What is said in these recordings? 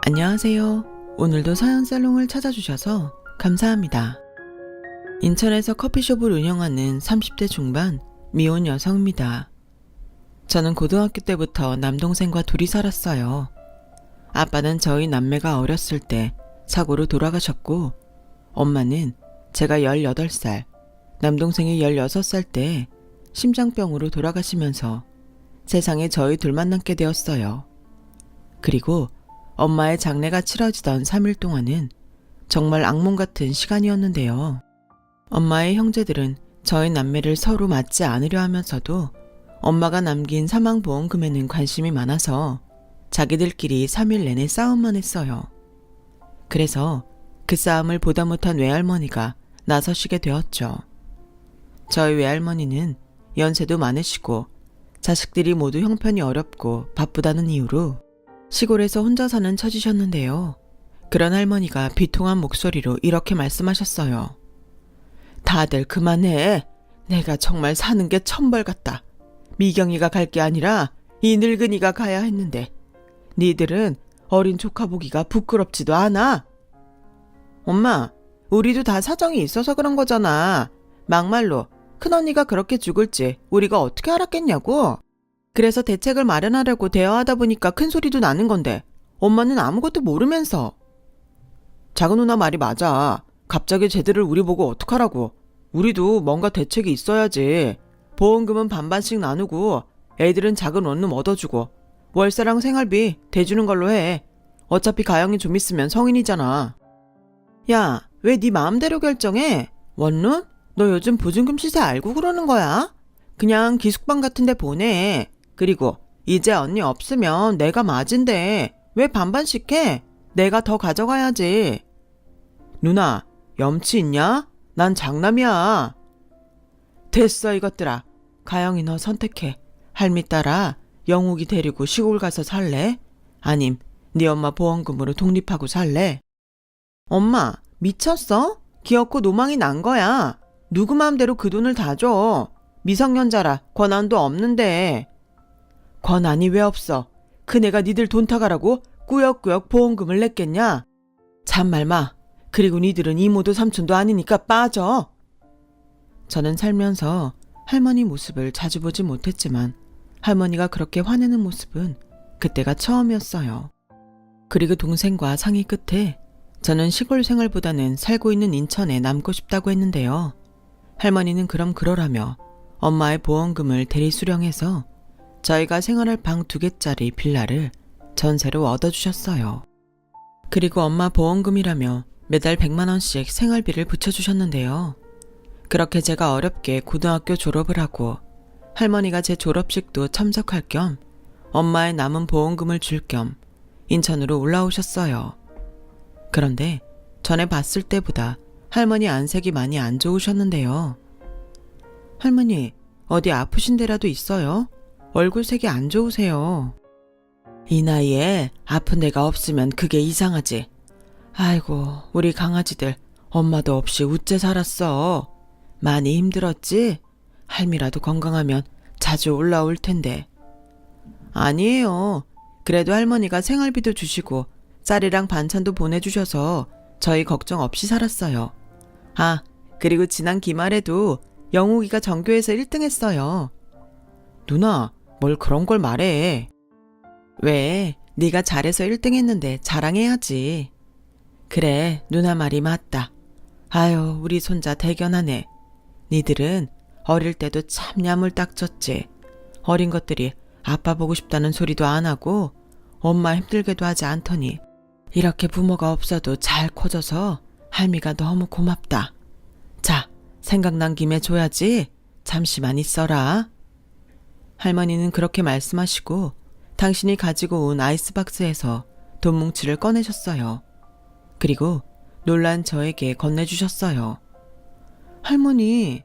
안녕하세요. 오늘도 서연살롱을 찾아주셔서 감사합니다. 인천에서 커피숍을 운영하는 30대 중반 미혼 여성입니다. 저는 고등학교 때부터 남동생과 둘이 살았어요. 아빠는 저희 남매가 어렸을 때 사고로 돌아가셨고, 엄마는 제가 18살, 남동생이 16살 때 심장병으로 돌아가시면서 세상에 저희 둘만 남게 되었어요. 그리고 엄마의 장례가 치러지던 3일 동안은 정말 악몽 같은 시간이었는데요. 엄마의 형제들은 저희 남매를 서로 맞지 않으려 하면서도 엄마가 남긴 사망보험금에는 관심이 많아서 자기들끼리 3일 내내 싸움만 했어요. 그래서 그 싸움을 보다 못한 외할머니가 나서시게 되었죠. 저희 외할머니는 연세도 많으시고 자식들이 모두 형편이 어렵고 바쁘다는 이유로 시골에서 혼자 사는 처지셨는데요. 그런 할머니가 비통한 목소리로 이렇게 말씀하셨어요. 다들 그만해. 내가 정말 사는 게 천벌 같다. 미경이가 갈 게 아니라 이 늙은이가 가야 했는데 니들은 어린 조카 보기가 부끄럽지도 않아. 엄마, 우리도 다 사정이 있어서 그런 거잖아. 막말로 큰언니가 그렇게 죽을지 우리가 어떻게 알았겠냐고. 그래서 대책을 마련하려고 대화하다 보니까 큰 소리도 나는 건데 엄마는 아무것도 모르면서. 작은 누나 말이 맞아. 갑자기 쟤들을 우리 보고 어떡하라고. 우리도 뭔가 대책이 있어야지. 보험금은 반반씩 나누고 애들은 작은 원룸 얻어주고 월세랑 생활비 대주는 걸로 해. 어차피 가영이 좀 있으면 성인이잖아. 야, 왜 네 마음대로 결정해? 원룸? 너 요즘 보증금 시세 알고 그러는 거야? 그냥 기숙방 같은 데 보내. 그리고 이제 언니 없으면 내가 맞은데 왜 반반씩 해? 내가 더 가져가야지. 누나, 염치 있냐? 난 장남이야. 됐어 이것들아. 가영이 너 선택해. 할미 따라 영욱이 데리고 시골 가서 살래? 아님 네 엄마 보험금으로 독립하고 살래? 엄마, 미쳤어? 기어코 노망이 난 거야. 누구 마음대로 그 돈을 다 줘. 미성년자라 권한도 없는데. 권한이 왜 없어? 큰애가 니들 돈 타가라고 꾸역꾸역 보험금을 냈겠냐? 참말 마. 그리고 니들은 이모도 삼촌도 아니니까 빠져. 저는 살면서 할머니 모습을 자주 보지 못했지만 할머니가 그렇게 화내는 모습은 그때가 처음이었어요. 그리고 동생과 상의 끝에 저는 시골 생활보다는 살고 있는 인천에 남고 싶다고 했는데요. 할머니는 그럼 그러라며 엄마의 보험금을 대리 수령해서 저희가 생활할 방 2개짜리 빌라를 전세로 얻어주셨어요. 그리고 엄마 보험금이라며 매달 100만 원씩 생활비를 붙여주셨는데요. 그렇게 제가 어렵게 고등학교 졸업을 하고 할머니가 제 졸업식도 참석할 겸 엄마의 남은 보험금을 줄 겸 인천으로 올라오셨어요. 그런데 전에 봤을 때보다 할머니 안색이 많이 안 좋으셨는데요. 할머니, 어디 아프신 데라도 있어요? 얼굴색이 안 좋으세요. 이 나이에 아픈 데가 없으면 그게 이상하지. 아이고, 우리 강아지들 엄마도 없이 우째 살았어. 많이 힘들었지? 할미라도 건강하면 자주 올라올 텐데. 아니에요. 그래도 할머니가 생활비도 주시고 쌀이랑 반찬도 보내주셔서 저희 걱정 없이 살았어요. 아, 그리고 지난 기말에도 영욱이가 전교에서 1등 했어요. 누나, 뭘 그런 걸 말해. 왜? 네가 잘해서 1등 했는데 자랑해야지. 그래, 누나 말이 맞다. 아유, 우리 손자 대견하네. 니들은 어릴 때도 참 야물딱졌지. 어린 것들이 아빠 보고 싶다는 소리도 안 하고 엄마 힘들게도 하지 않더니 이렇게 부모가 없어도 잘 커져서 할미가 너무 고맙다. 자, 생각난 김에 줘야지. 잠시만 있어라. 할머니는 그렇게 말씀하시고 당신이 가지고 온 아이스박스에서 돈 뭉치를 꺼내셨어요. 그리고 놀란 저에게 건네주셨어요. 할머니,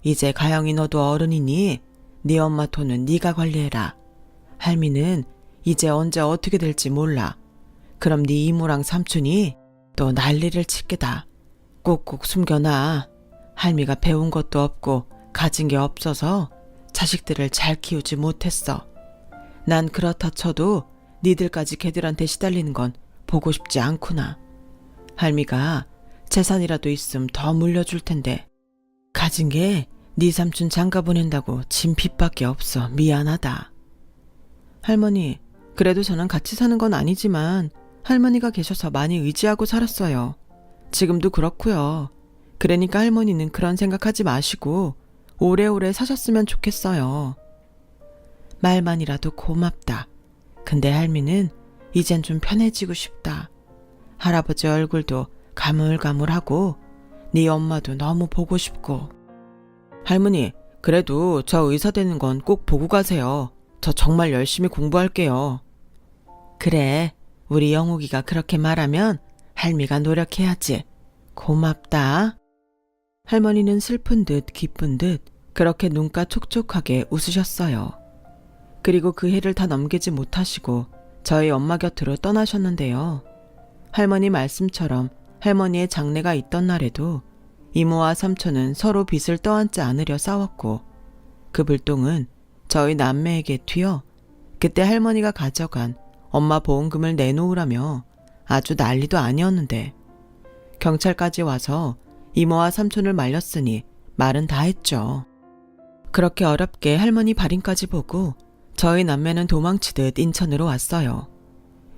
이제 가영이 너도 어른이니 네 엄마 돈은 네가 관리해라. 할미는 이제 언제 어떻게 될지 몰라. 그럼 네 이모랑 삼촌이 또 난리를 칠 게다. 꼭꼭 숨겨놔. 할미가 배운 것도 없고 가진 게 없어서 자식들을 잘 키우지 못했어. 난 그렇다 쳐도 니들까지 걔들한테 시달리는 건 보고 싶지 않구나. 할미가 재산이라도 있음 더 물려줄 텐데 가진 게 네 삼촌 장가 보낸다고 진 빚밖에 없어. 미안하다. 할머니, 그래도 저는 같이 사는 건 아니지만 할머니가 계셔서 많이 의지하고 살았어요. 지금도 그렇고요. 그러니까 할머니는 그런 생각하지 마시고 오래오래 사셨으면 좋겠어요. 말만이라도 고맙다. 근데 할미는 이젠 좀 편해지고 싶다. 할아버지 얼굴도 가물가물하고 네 엄마도 너무 보고 싶고. 할머니, 그래도 저 의사 되는 건 꼭 보고 가세요. 저 정말 열심히 공부할게요. 그래, 우리 영욱이가 그렇게 말하면 할미가 노력해야지. 고맙다. 할머니는 슬픈 듯 기쁜 듯 그렇게 눈가 촉촉하게 웃으셨어요. 그리고 그 해를 다 넘기지 못하시고 저희 엄마 곁으로 떠나셨는데요. 할머니 말씀처럼 할머니의 장례가 있던 날에도 이모와 삼촌은 서로 빚을 떠안지 않으려 싸웠고 그 불똥은 저희 남매에게 튀어 그때 할머니가 가져간 엄마 보험금을 내놓으라며 아주 난리도 아니었는데 경찰까지 와서 이모와 삼촌을 말렸으니 말은 다 했죠. 그렇게 어렵게 할머니 발인까지 보고 저희 남매는 도망치듯 인천으로 왔어요.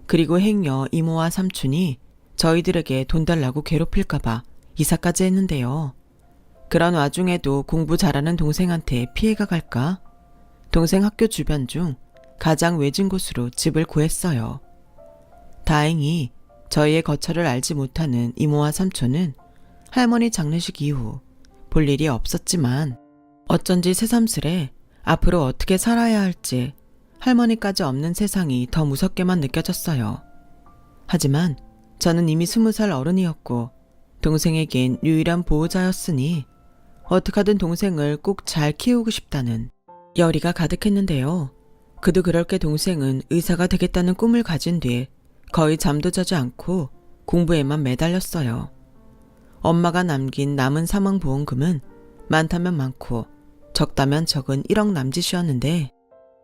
그리고 행여 이모와 삼촌이 저희들에게 돈 달라고 괴롭힐까봐 이사까지 했는데요. 그런 와중에도 공부 잘하는 동생한테 피해가 갈까? 동생 학교 주변 중 가장 외진 곳으로 집을 구했어요. 다행히 저희의 거처를 알지 못하는 이모와 삼촌은 할머니 장례식 이후 볼 일이 없었지만 어쩐지 새삼스레 앞으로 어떻게 살아야 할지 할머니까지 없는 세상이 더 무섭게만 느껴졌어요. 하지만 저는 이미 20살 어른이었고 동생에겐 유일한 보호자였으니 어떡하든 동생을 꼭 잘 키우고 싶다는 열의가 가득했는데요. 그도 그럴 게 동생은 의사가 되겠다는 꿈을 가진 뒤에 거의 잠도 자지 않고 공부에만 매달렸어요. 엄마가 남긴 남은 사망보험금은 많다면 많고 적다면 적은 1억 남짓이었는데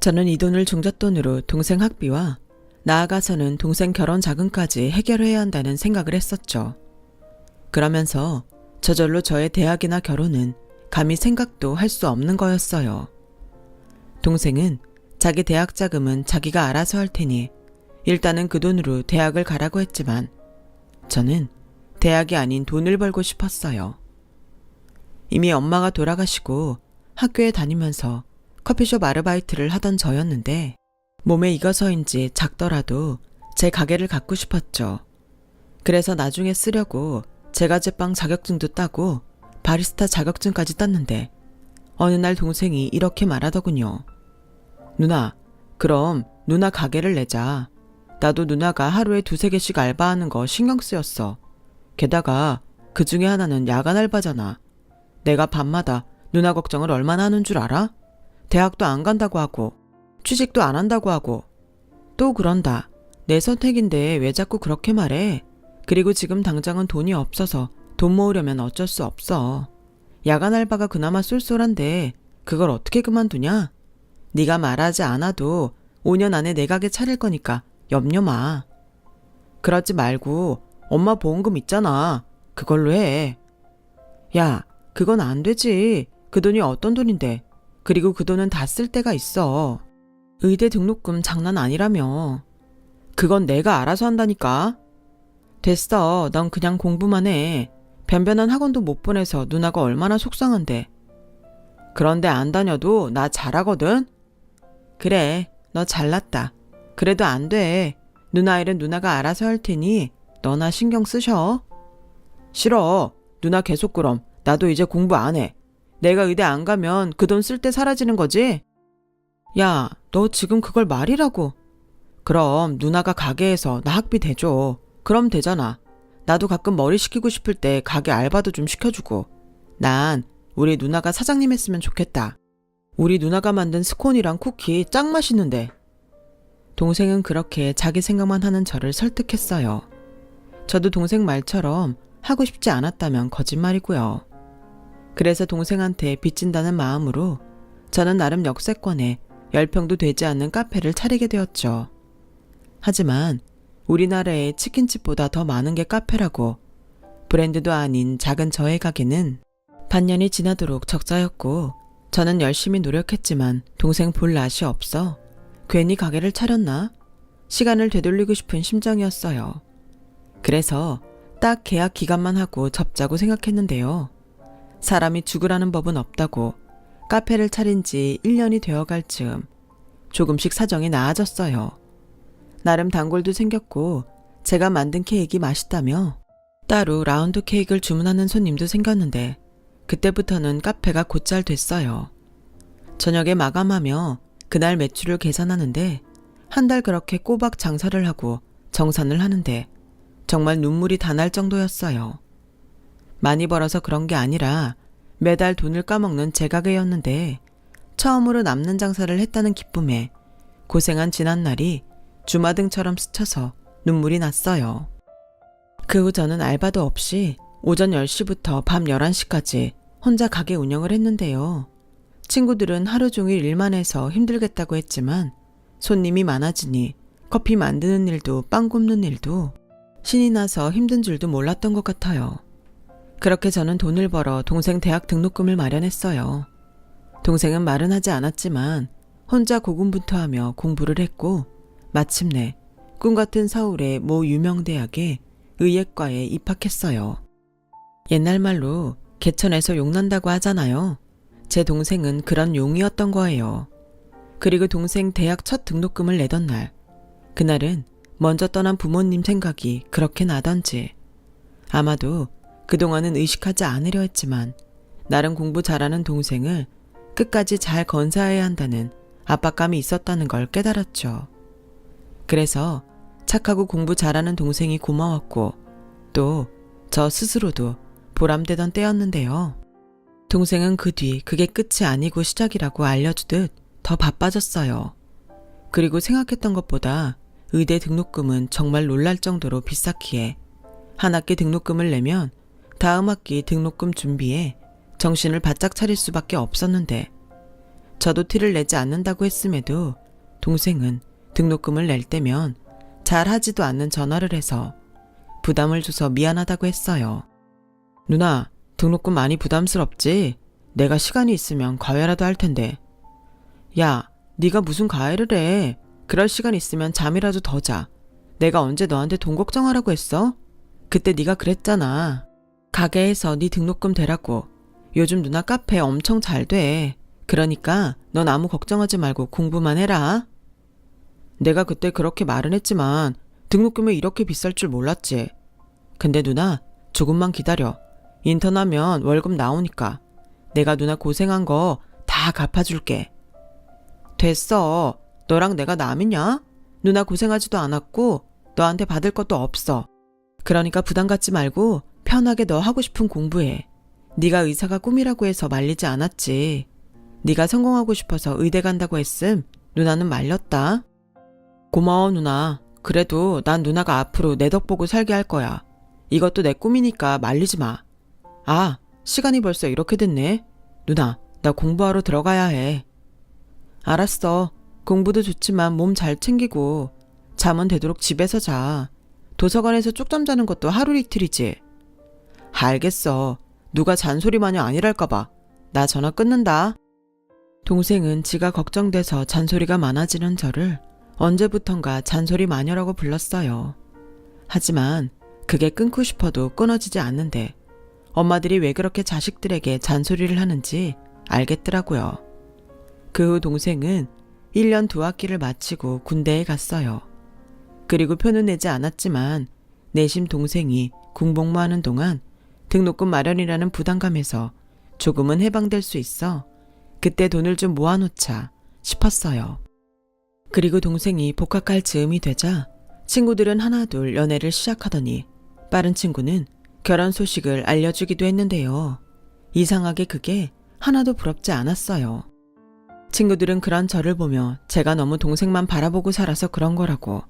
저는 이 돈을 종잣돈으로 동생 학비와 나아가서는 동생 결혼 자금까지 해결해야 한다는 생각을 했었죠. 그러면서 저절로 저의 대학이나 결혼은 감히 생각도 할 수 없는 거였어요. 동생은 자기 대학 자금은 자기가 알아서 할 테니 일단은 그 돈으로 대학을 가라고 했지만 저는 대학이 아닌 돈을 벌고 싶었어요. 이미 엄마가 돌아가시고 학교에 다니면서 커피숍 아르바이트를 하던 저였는데 몸에 익어서인지 작더라도 제 가게를 갖고 싶었죠. 그래서 나중에 쓰려고 제과제빵 자격증도 따고 바리스타 자격증까지 땄는데 어느 날 동생이 이렇게 말하더군요. 누나, 그럼 누나 가게를 내자. 나도 누나가 하루에 2-3개씩 알바하는 거 신경 쓰였어. 게다가 그 중에 하나는 야간 알바잖아. 내가 밤마다 누나 걱정을 얼마나 하는 줄 알아? 대학도 안 간다고 하고 취직도 안 한다고 하고 또 그런다. 내 선택인데 왜 자꾸 그렇게 말해? 그리고 지금 당장은 돈이 없어서 돈 모으려면 어쩔 수 없어. 야간 알바가 그나마 쏠쏠한데 그걸 어떻게 그만두냐? 네가 말하지 않아도 5년 안에 내 가게 차릴 거니까 염려 마. 그러지 말고 엄마 보험금 있잖아. 그걸로 해. 야, 그건 안 되지. 그 돈이 어떤 돈인데. 그리고 그 돈은 다 쓸 때가 있어. 의대 등록금 장난 아니라며. 그건 내가 알아서 한다니까. 됐어. 넌 그냥 공부만 해. 변변한 학원도 못 보내서 누나가 얼마나 속상한데. 그런데 안 다녀도 나 잘하거든? 그래, 너 잘났다. 그래도 안 돼. 누나 일은 누나가 알아서 할 테니 너나 신경 쓰셔. 싫어. 누나 계속 그럼. 나도 이제 공부 안 해. 내가 의대 안 가면 그 돈 쓸 때 사라지는 거지? 야, 너 지금 그걸 말이라고. 그럼 누나가 가게에서 나 학비 대줘. 그럼 되잖아. 나도 가끔 머리 식히고 싶을 때 가게 알바도 좀 시켜주고. 난 우리 누나가 사장님 했으면 좋겠다. 우리 누나가 만든 스콘이랑 쿠키 짱 맛있는데. 동생은 그렇게 자기 생각만 하는 저를 설득했어요. 저도 동생 말처럼 하고 싶지 않았다면 거짓말이고요. 그래서 동생한테 빚진다는 마음으로 저는 나름 역세권에 10평도 되지 않는 카페를 차리게 되었죠. 하지만 우리나라에 치킨집보다 더 많은 게 카페라고. 브랜드도 아닌 작은 저의 가게는 반년이 지나도록 적자였고 저는 열심히 노력했지만 동생 볼 낯이 없어 괜히 가게를 차렸나? 시간을 되돌리고 싶은 심정이었어요. 그래서 딱 계약 기간만 하고 접자고 생각했는데요. 사람이 죽으라는 법은 없다고 카페를 차린 지 1년이 되어갈 즈음 조금씩 사정이 나아졌어요. 나름 단골도 생겼고 제가 만든 케이크 맛있다며 따로 라운드 케이크를 주문하는 손님도 생겼는데 그때부터는 카페가 곧잘 됐어요. 저녁에 마감하며 그날 매출을 계산하는데 한 달 그렇게 꼬박 장사를 하고 정산을 하는데 정말 눈물이 다 날 정도였어요. 많이 벌어서 그런 게 아니라 매달 돈을 까먹는 제 가게였는데 처음으로 남는 장사를 했다는 기쁨에 고생한 지난날이 주마등처럼 스쳐서 눈물이 났어요. 그 후 저는 알바도 없이 오전 10시부터 밤 11시까지 혼자 가게 운영을 했는데요. 친구들은 하루 종일 일만 해서 힘들겠다고 했지만 손님이 많아지니 커피 만드는 일도 빵 굽는 일도 신이 나서 힘든 줄도 몰랐던 것 같아요. 그렇게 저는 돈을 벌어 동생 대학 등록금을 마련했어요. 동생은 말은 하지 않았지만 혼자 고군분투하며 공부를 했고 마침내 꿈같은 서울의 모 유명대학에 의예과에 입학했어요. 옛날 말로 개천에서 용난다고 하잖아요. 제 동생은 그런 용이었던 거예요. 그리고 동생 대학 첫 등록금을 내던 날, 그날은 먼저 떠난 부모님 생각이 그렇게 나던지 아마도 그동안은 의식하지 않으려 했지만 나름 공부 잘하는 동생을 끝까지 잘 건사해야 한다는 압박감이 있었다는 걸 깨달았죠. 그래서 착하고 공부 잘하는 동생이 고마웠고 또 저 스스로도 보람되던 때였는데요. 동생은 그 뒤 그게 끝이 아니고 시작이라고 알려주듯 더 바빠졌어요. 그리고 생각했던 것보다 의대 등록금은 정말 놀랄 정도로 비쌌기에 한 학기 등록금을 내면 다음 학기 등록금 준비에 정신을 바짝 차릴 수밖에 없었는데 저도 티를 내지 않는다고 했음에도 동생은 등록금을 낼 때면 잘 하지도 않는 전화를 해서 부담을 줘서 미안하다고 했어요. 누나, 등록금 많이 부담스럽지? 내가 시간이 있으면 과외라도 할 텐데. 야, 네가 무슨 과외를 해? 그럴 시간 있으면 잠이라도 더 자. 내가 언제 너한테 돈 걱정하라고 했어? 그때 네가 그랬잖아. 가게에서 네 등록금 대라고. 요즘 누나 카페 엄청 잘 돼. 그러니까 넌 아무 걱정하지 말고 공부만 해라. 내가 그때 그렇게 말은 했지만 등록금이 이렇게 비쌀 줄 몰랐지. 근데 누나, 조금만 기다려. 인턴하면 월급 나오니까 내가 누나 고생한 거 다 갚아줄게. 됐어. 너랑 내가 남이냐? 누나 고생하지도 않았고 너한테 받을 것도 없어. 그러니까 부담 갖지 말고 편하게 너 하고 싶은 공부해. 네가 의사가 꿈이라고 해서 말리지 않았지. 네가 성공하고 싶어서 의대 간다고 했음 누나는 말렸다. 고마워 누나. 그래도 난 누나가 앞으로 내 덕 보고 살게 할 거야. 이것도 내 꿈이니까 말리지 마. 아, 시간이 벌써 이렇게 됐네. 누나, 나 공부하러 들어가야 해. 알았어. 공부도 좋지만 몸 잘 챙기고 잠은 되도록 집에서 자. 도서관에서 쪽잠 자는 것도 하루 이틀이지. 알겠어. 누가 잔소리 마냥 아니랄까 봐. 나 전화 끊는다. 동생은 지가 걱정돼서 잔소리가 많아지는 저를 언제부턴가 잔소리 마녀라고 불렀어요. 하지만 그게 끊고 싶어도 끊어지지 않는데 엄마들이 왜 그렇게 자식들에게 잔소리를 하는지 알겠더라고요. 그 후 동생은 1년 2학기를 마치고 군대에 갔어요. 그리고 표는 내지 않았지만 내심 동생이 군복무하는 동안 등록금 마련이라는 부담감에서 조금은 해방될 수 있어 그때 돈을 좀 모아놓자 싶었어요. 그리고 동생이 복학할 즈음이 되자 친구들은 하나둘 연애를 시작하더니 빠른 친구는 결혼 소식을 알려주기도 했는데요. 이상하게 그게 하나도 부럽지 않았어요. 친구들은 그런 저를 보며 제가 너무 동생만 바라보고 살아서 그런 거라고.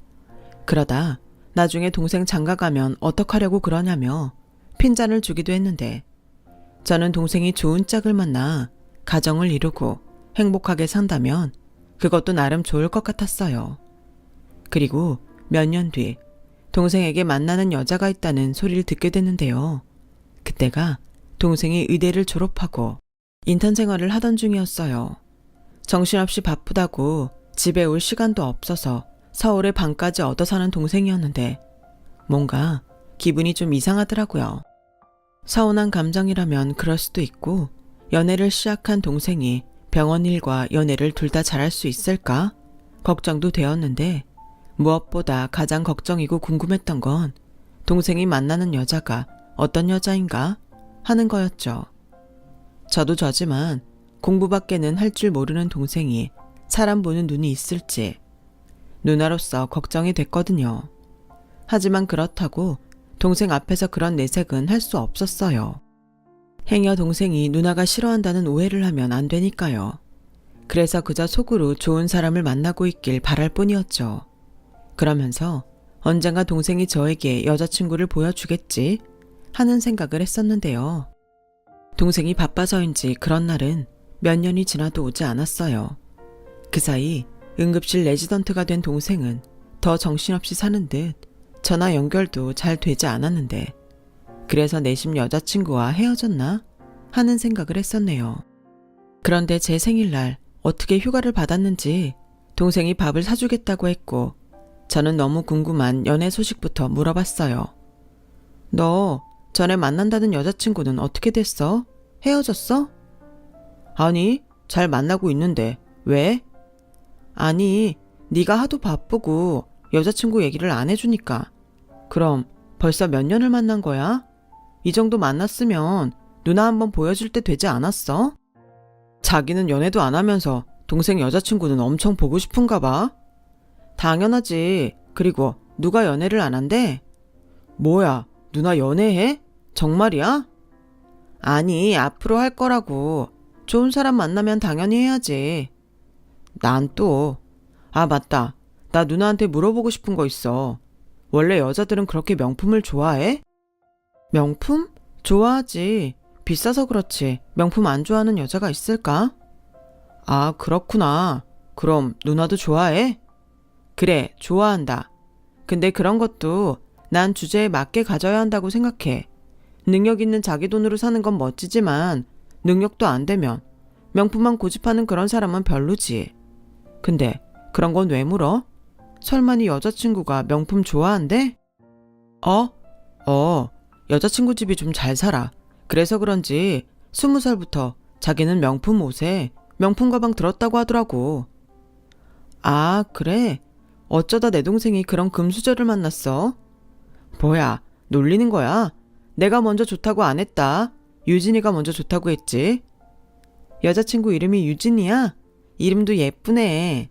그러다 나중에 동생 장가가면 어떡하려고 그러냐며 핀잔을 주기도 했는데 저는 동생이 좋은 짝을 만나 가정을 이루고 행복하게 산다면 그것도 나름 좋을 것 같았어요. 그리고 몇 년 뒤 동생에게 만나는 여자가 있다는 소리를 듣게 됐는데요. 그때가 동생이 의대를 졸업하고 인턴 생활을 하던 중이었어요. 정신없이 바쁘다고 집에 올 시간도 없어서 서울에 방까지 얻어 사는 동생이었는데 뭔가 기분이 좀 이상하더라고요. 서운한 감정이라면 그럴 수도 있고 연애를 시작한 동생이 병원 일과 연애를 둘 다 잘할 수 있을까? 걱정도 되었는데 무엇보다 가장 걱정이고 궁금했던 건 동생이 만나는 여자가 어떤 여자인가 하는 거였죠. 저도 저지만 공부밖에는 할 줄 모르는 동생이 사람 보는 눈이 있을지 누나로서 걱정이 됐거든요. 하지만 그렇다고 동생 앞에서 그런 내색은 할 수 없었어요. 행여 동생이 누나가 싫어한다는 오해를 하면 안 되니까요. 그래서 그저 속으로 좋은 사람을 만나고 있길 바랄 뿐이었죠. 그러면서 언젠가 동생이 저에게 여자친구를 보여주겠지 하는 생각을 했었는데요. 동생이 바빠서인지 그런 날은 몇 년이 지나도 오지 않았어요. 그 사이 응급실 레지던트가 된 동생은 더 정신없이 사는 듯 전화 연결도 잘 되지 않았는데 그래서 내심 여자친구와 헤어졌나 하는 생각을 했었네요. 그런데 제 생일날 어떻게 휴가를 받았는지 동생이 밥을 사주겠다고 했고 저는 너무 궁금한 연애 소식부터 물어봤어요. 너 전에 만난다는 여자친구는 어떻게 됐어? 헤어졌어? 아니, 잘 만나고 있는데 왜? 아니, 네가 하도 바쁘고 여자친구 얘기를 안 해주니까. 그럼 벌써 몇 년을 만난 거야? 이 정도 만났으면 누나 한번 보여줄 때 되지 않았어? 자기는 연애도 안 하면서 동생 여자친구는 엄청 보고 싶은가 봐. 당연하지. 그리고 누가 연애를 안 한대? 뭐야, 누나 연애해? 정말이야? 아니, 앞으로 할 거라고. 좋은 사람 만나면 당연히 해야지. 난 또. 아, 맞다. 나 누나한테 물어보고 싶은 거 있어. 원래 여자들은 그렇게 명품을 좋아해? 명품? 좋아하지. 비싸서 그렇지. 명품 안 좋아하는 여자가 있을까? 아, 그렇구나. 그럼 누나도 좋아해? 그래, 좋아한다. 근데 그런 것도 난 주제에 맞게 가져야 한다고 생각해. 능력 있는 자기 돈으로 사는 건 멋지지만 능력도 안 되면 명품만 고집하는 그런 사람은 별로지. 근데 그런 건 왜 물어? 설마 네 여자친구가 명품 좋아한대? 여자친구 집이 좀 잘 살아. 그래서 그런지 20살부터 자기는 명품 옷에 명품 가방 들었다고 하더라고. 아, 그래? 어쩌다 내 동생이 그런 금수저를 만났어? 뭐야, 놀리는 거야? 내가 먼저 좋다고 안 했다. 유진이가 먼저 좋다고 했지. 여자친구 이름이 유진이야? 이름도 예쁘네.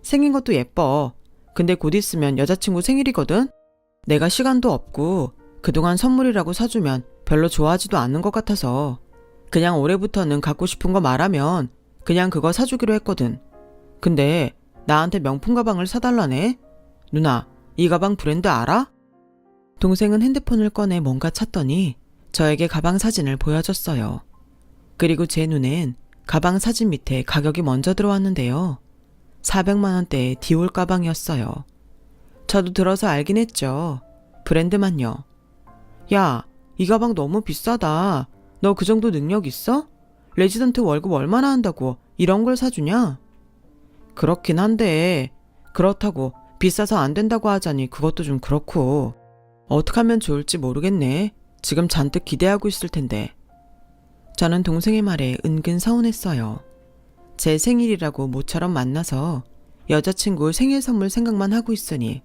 생긴 것도 예뻐. 근데 곧 있으면 여자친구 생일이거든? 내가 시간도 없고 그동안 선물이라고 사주면 별로 좋아하지도 않는 것 같아서 그냥 올해부터는 갖고 싶은 거 말하면 그냥 그거 사주기로 했거든. 근데 나한테 명품 가방을 사달라네? 누나, 이 가방 브랜드 알아? 동생은 핸드폰을 꺼내 뭔가 찾더니 저에게 가방 사진을 보여줬어요. 그리고 제 눈엔 가방 사진 밑에 가격이 먼저 들어왔는데요. 400만 원대의 디올 가방이었어요. 저도 들어서 알긴 했죠. 브랜드만요. 야, 이 가방 너무 비싸다. 너 그 정도 능력 있어? 레지던트 월급 얼마나 한다고 이런 걸 사주냐? 그렇긴 한데 그렇다고 비싸서 안 된다고 하자니 그것도 좀 그렇고. 어떻게 하면 좋을지 모르겠네. 지금 잔뜩 기대하고 있을 텐데. 저는 동생의 말에 은근 서운했어요. 제 생일이라고 모처럼 만나서 여자친구 생일 선물 생각만 하고 있으니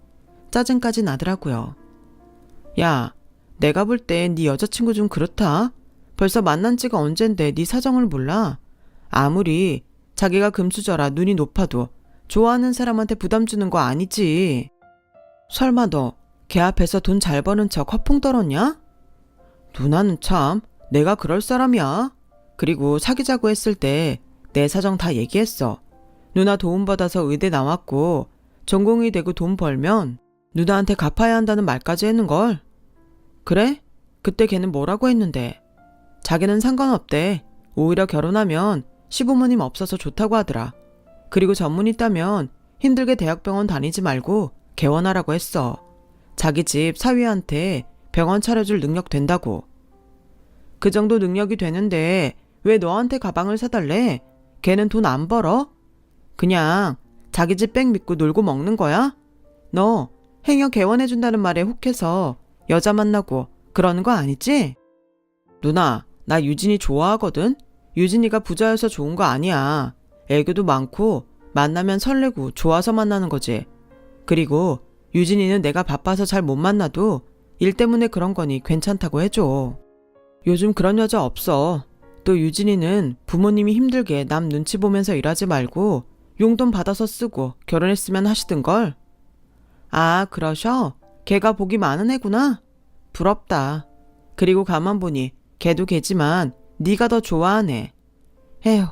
짜증까지 나더라고요. 야, 내가 볼 땐 네 여자친구 좀 그렇다. 벌써 만난 지가 언젠데 네 사정을 몰라. 아무리 자기가 금수저라 눈이 높아도 좋아하는 사람한테 부담 주는 거 아니지. 설마 너 걔 앞에서 돈 잘 버는 척 허풍 떨었냐? 누나는 참 내가 그럴 사람이야. 그리고 사귀자고 했을 때 내 사정 다 얘기했어. 누나 도움받아서 의대 나왔고 전공이 되고 돈 벌면 누나한테 갚아야 한다는 말까지 했는걸. 그래? 그때 걔는 뭐라고 했는데? 자기는 상관없대. 오히려 결혼하면 시부모님 없어서 좋다고 하더라. 그리고 전문 있다면 힘들게 대학병원 다니지 말고 개원하라고 했어. 자기 집 사위한테 병원 차려줄 능력 된다고. 그 정도 능력이 되는데 왜 너한테 가방을 사달래? 걔는 돈 안 벌어? 그냥 자기 집 백 믿고 놀고 먹는 거야? 너 행여 개원해준다는 말에 혹해서 여자 만나고 그러는 거 아니지? 누나, 나 유진이 좋아하거든? 유진이가 부자여서 좋은 거 아니야. 애교도 많고 만나면 설레고 좋아서 만나는 거지. 그리고 유진이는 내가 바빠서 잘 못 만나도 일 때문에 그런 거니 괜찮다고 해줘. 요즘 그런 여자 없어. 또 유진이는 부모님이 힘들게 남 눈치 보면서 일하지 말고 용돈 받아서 쓰고 결혼했으면 하시던걸. 아, 그러셔? 걔가 복이 많은 애구나? 부럽다. 그리고 가만 보니 걔도 걔지만 네가 더 좋아하네. 에휴,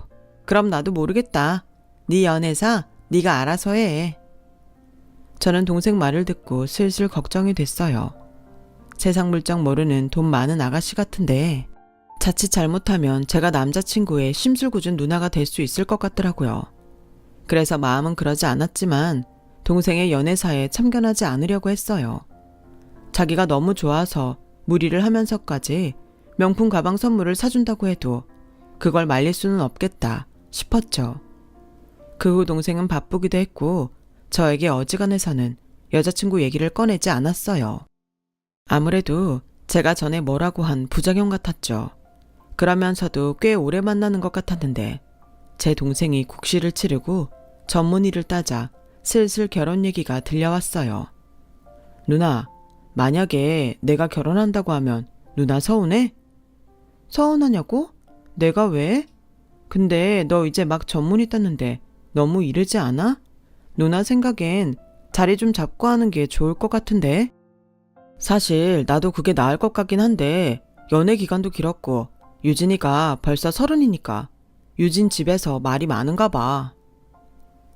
그럼 나도 모르겠다. 네 연애사 네가 알아서 해. 저는 동생 말을 듣고 슬슬 걱정이 됐어요. 세상 물정 모르는 돈 많은 아가씨 같은데 자칫 잘못하면 제가 남자친구의 심술궂은 누나가 될 수 있을 것 같더라고요. 그래서 마음은 그러지 않았지만 동생의 연애사에 참견하지 않으려고 했어요. 자기가 너무 좋아서 무리를 하면서까지 명품 가방 선물을 사준다고 해도 그걸 말릴 수는 없겠다 싶었죠. 그 후 동생은 바쁘기도 했고 저에게 어지간해서는 여자친구 얘기를 꺼내지 않았어요. 아무래도 제가 전에 뭐라고 한 부작용 같았죠. 그러면서도 꽤 오래 만나는 것 같았는데 제 동생이 국시를 치르고 전문의를 따자 슬슬 결혼 얘기가 들려왔어요. 누나, 만약에 내가 결혼한다고 하면 누나 서운해? 서운하냐고? 내가 왜? 근데 너 이제 막 전문의 땄는데 너무 이르지 않아? 누나 생각엔 자리 좀 잡고 하는 게 좋을 것 같은데? 사실 나도 그게 나을 것 같긴 한데 연애 기간도 길었고 유진이가 벌써 30이니까 유진 집에서 말이 많은가 봐.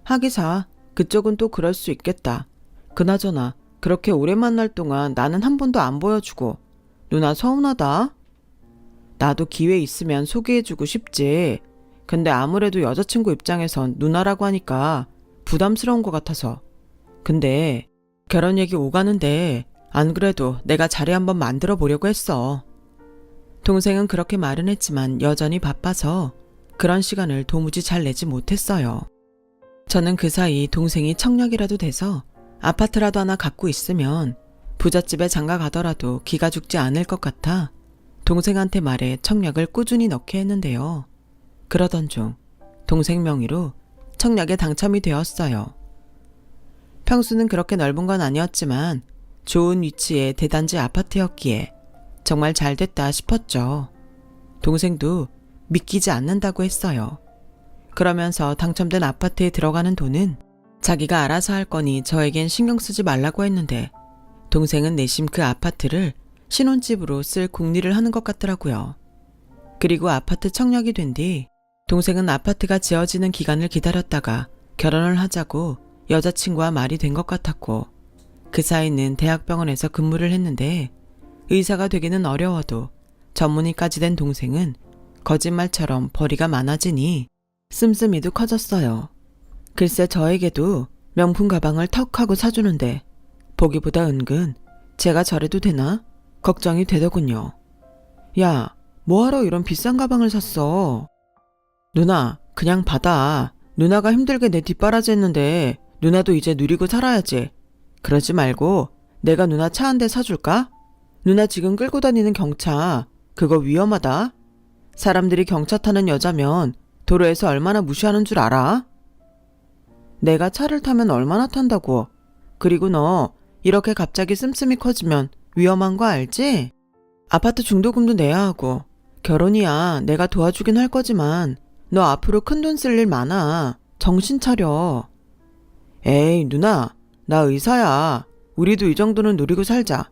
하기사 그쪽은 또 그럴 수 있겠다. 그나저나 그렇게 오래 만날 동안 나는 한 번도 안 보여주고 누나 서운하다. 나도 기회 있으면 소개해주고 싶지. 근데 아무래도 여자친구 입장에선 누나라고 하니까 부담스러운 것 같아서. 근데 결혼 얘기 오가는데 안 그래도 내가 자리 한번 만들어 보려고 했어. 동생은 그렇게 말은 했지만 여전히 바빠서 그런 시간을 도무지 잘 내지 못했어요. 저는 그 사이 동생이 청약이라도 돼서 아파트라도 하나 갖고 있으면 부잣집에 장가 가더라도 기가 죽지 않을 것 같아 동생한테 말해 청약을 꾸준히 넣게 했는데요. 그러던 중 동생 명의로 청약에 당첨이 되었어요. 평수는 그렇게 넓은 건 아니었지만 좋은 위치의 대단지 아파트였기에 정말 잘 됐다 싶었죠. 동생도 믿기지 않는다고 했어요. 그러면서 당첨된 아파트에 들어가는 돈은 자기가 알아서 할 거니 저에겐 신경 쓰지 말라고 했는데 동생은 내심 그 아파트를 신혼집으로 쓸 궁리를 하는 것 같더라고요. 그리고 아파트 청약이 된 뒤 동생은 아파트가 지어지는 기간을 기다렸다가 결혼을 하자고 여자친구와 말이 된 것 같았고 그 사이는 대학병원에서 근무를 했는데 의사가 되기는 어려워도 전문의까지 된 동생은 거짓말처럼 벌이가 많아지니 씀씀이도 커졌어요. 글쎄 저에게도 명품 가방을 턱 하고 사주는데 보기보다 은근 제가 저래도 되나? 걱정이 되더군요. 야, 뭐하러 이런 비싼 가방을 샀어? 누나, 그냥 받아. 누나가 힘들게 내 뒷바라지 했는데 누나도 이제 누리고 살아야지. 그러지 말고 내가 누나 차 한 대 사줄까? 누나 지금 끌고 다니는 경차 그거 위험하다. 사람들이 경차 타는 여자면 도로에서 얼마나 무시하는 줄 알아? 내가 차를 타면 얼마나 탄다고. 그리고 너 이렇게 갑자기 씀씀이 커지면 위험한 거 알지? 아파트 중도금도 내야 하고 결혼이야 내가 도와주긴 할 거지만 너 앞으로 큰돈 쓸 일 많아. 정신 차려. 에이 누나 나 의사야. 우리도 이 정도는 누리고 살자.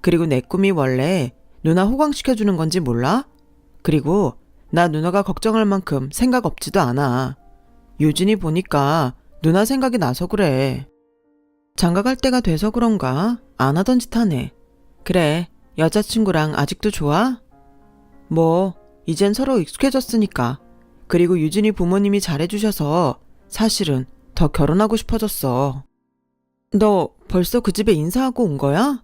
그리고 내 꿈이 원래 누나 호강시켜주는 건지 몰라? 그리고 나 누나가 걱정할 만큼 생각 없지도 않아. 유진이 보니까 누나 생각이 나서 그래. 장가갈 때가 돼서 그런가? 안 하던 짓 하네. 그래, 여자친구랑 아직도 좋아? 뭐 이젠 서로 익숙해졌으니까. 그리고 유진이 부모님이 잘해주셔서 사실은 더 결혼하고 싶어졌어. 너 벌써 그 집에 인사하고 온 거야?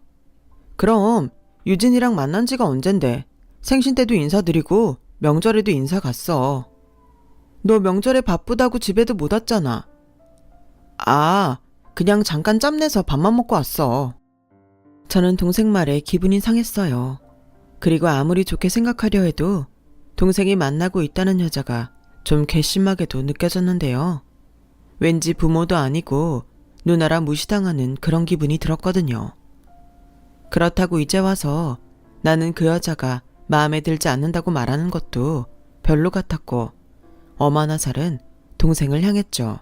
그럼 유진이랑 만난 지가 언젠데. 생신 때도 인사드리고 명절에도 인사 갔어. 너 명절에 바쁘다고 집에도 못 왔잖아. 아, 그냥 잠깐 짬내서 밥만 먹고 왔어. 저는 동생 말에 기분이 상했어요. 그리고 아무리 좋게 생각하려 해도 동생이 만나고 있다는 여자가 좀 괘씸하게도 느껴졌는데요. 왠지 부모도 아니고 누나라 무시당하는 그런 기분이 들었거든요. 그렇다고 이제 와서 나는 그 여자가 마음에 들지 않는다고 말하는 것도 별로 같았고 엄한 화살은 동생을 향했죠.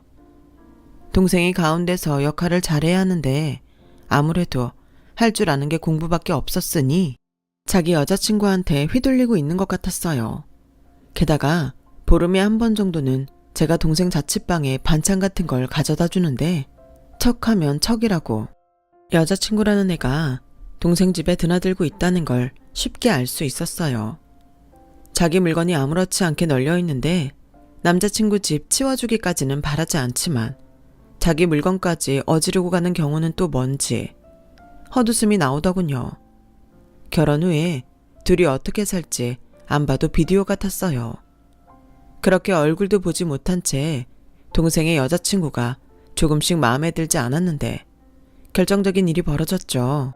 동생이 가운데서 역할을 잘해야 하는데 아무래도 할 줄 아는 게 공부밖에 없었으니 자기 여자친구한테 휘둘리고 있는 것 같았어요. 게다가 보름에 한 번 정도는 제가 동생 자취방에 반찬 같은 걸 가져다 주는데 척하면 척이라고. 여자친구라는 애가 동생 집에 드나들고 있다는 걸 쉽게 알 수 있었어요. 자기 물건이 아무렇지 않게 널려 있는데 남자친구 집 치워주기까지는 바라지 않지만 자기 물건까지 어지르고 가는 경우는 또 뭔지 헛웃음이 나오더군요. 결혼 후에 둘이 어떻게 살지 안 봐도 비디오 같았어요. 그렇게 얼굴도 보지 못한 채 동생의 여자친구가 조금씩 마음에 들지 않았는데 결정적인 일이 벌어졌죠.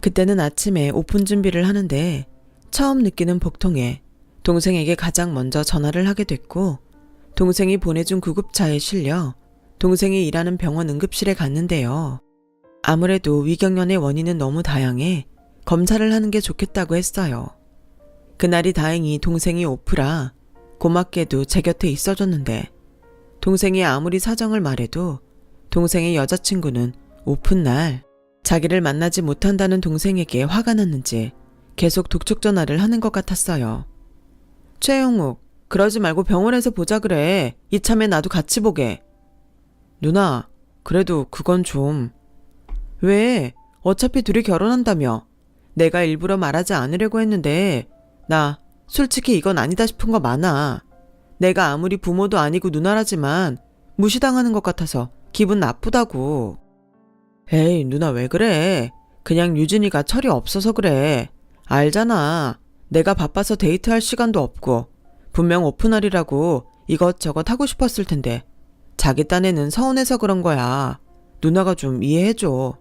그때는 아침에 오픈 준비를 하는데 처음 느끼는 복통에 동생에게 가장 먼저 전화를 하게 됐고 동생이 보내준 구급차에 실려 동생이 일하는 병원 응급실에 갔는데요. 아무래도 위경련의 원인은 너무 다양해 검사를 하는 게 좋겠다고 했어요. 그날이 다행히 동생이 오프라 고맙게도 제 곁에 있어줬는데 동생이 아무리 사정을 말해도 동생의 여자친구는 오픈 날 자기를 만나지 못한다는 동생에게 화가 났는지 계속 독촉 전화를 하는 것 같았어요. 최영욱, 그러지 말고 병원에서 보자 그래. 이참에 나도 같이 보게. 누나, 그래도 그건 좀... 왜? 어차피 둘이 결혼한다며. 내가 일부러 말하지 않으려고 했는데 나 솔직히 이건 아니다 싶은 거 많아. 내가 아무리 부모도 아니고 누나라지만 무시당하는 것 같아서 기분 나쁘다고. 에이, 누나 왜 그래? 그냥 유진이가 철이 없어서 그래. 알잖아. 내가 바빠서 데이트할 시간도 없고 분명 오픈할이라고 이것저것 하고 싶었을 텐데 자기 딴에는 서운해서 그런 거야. 누나가 좀 이해해줘.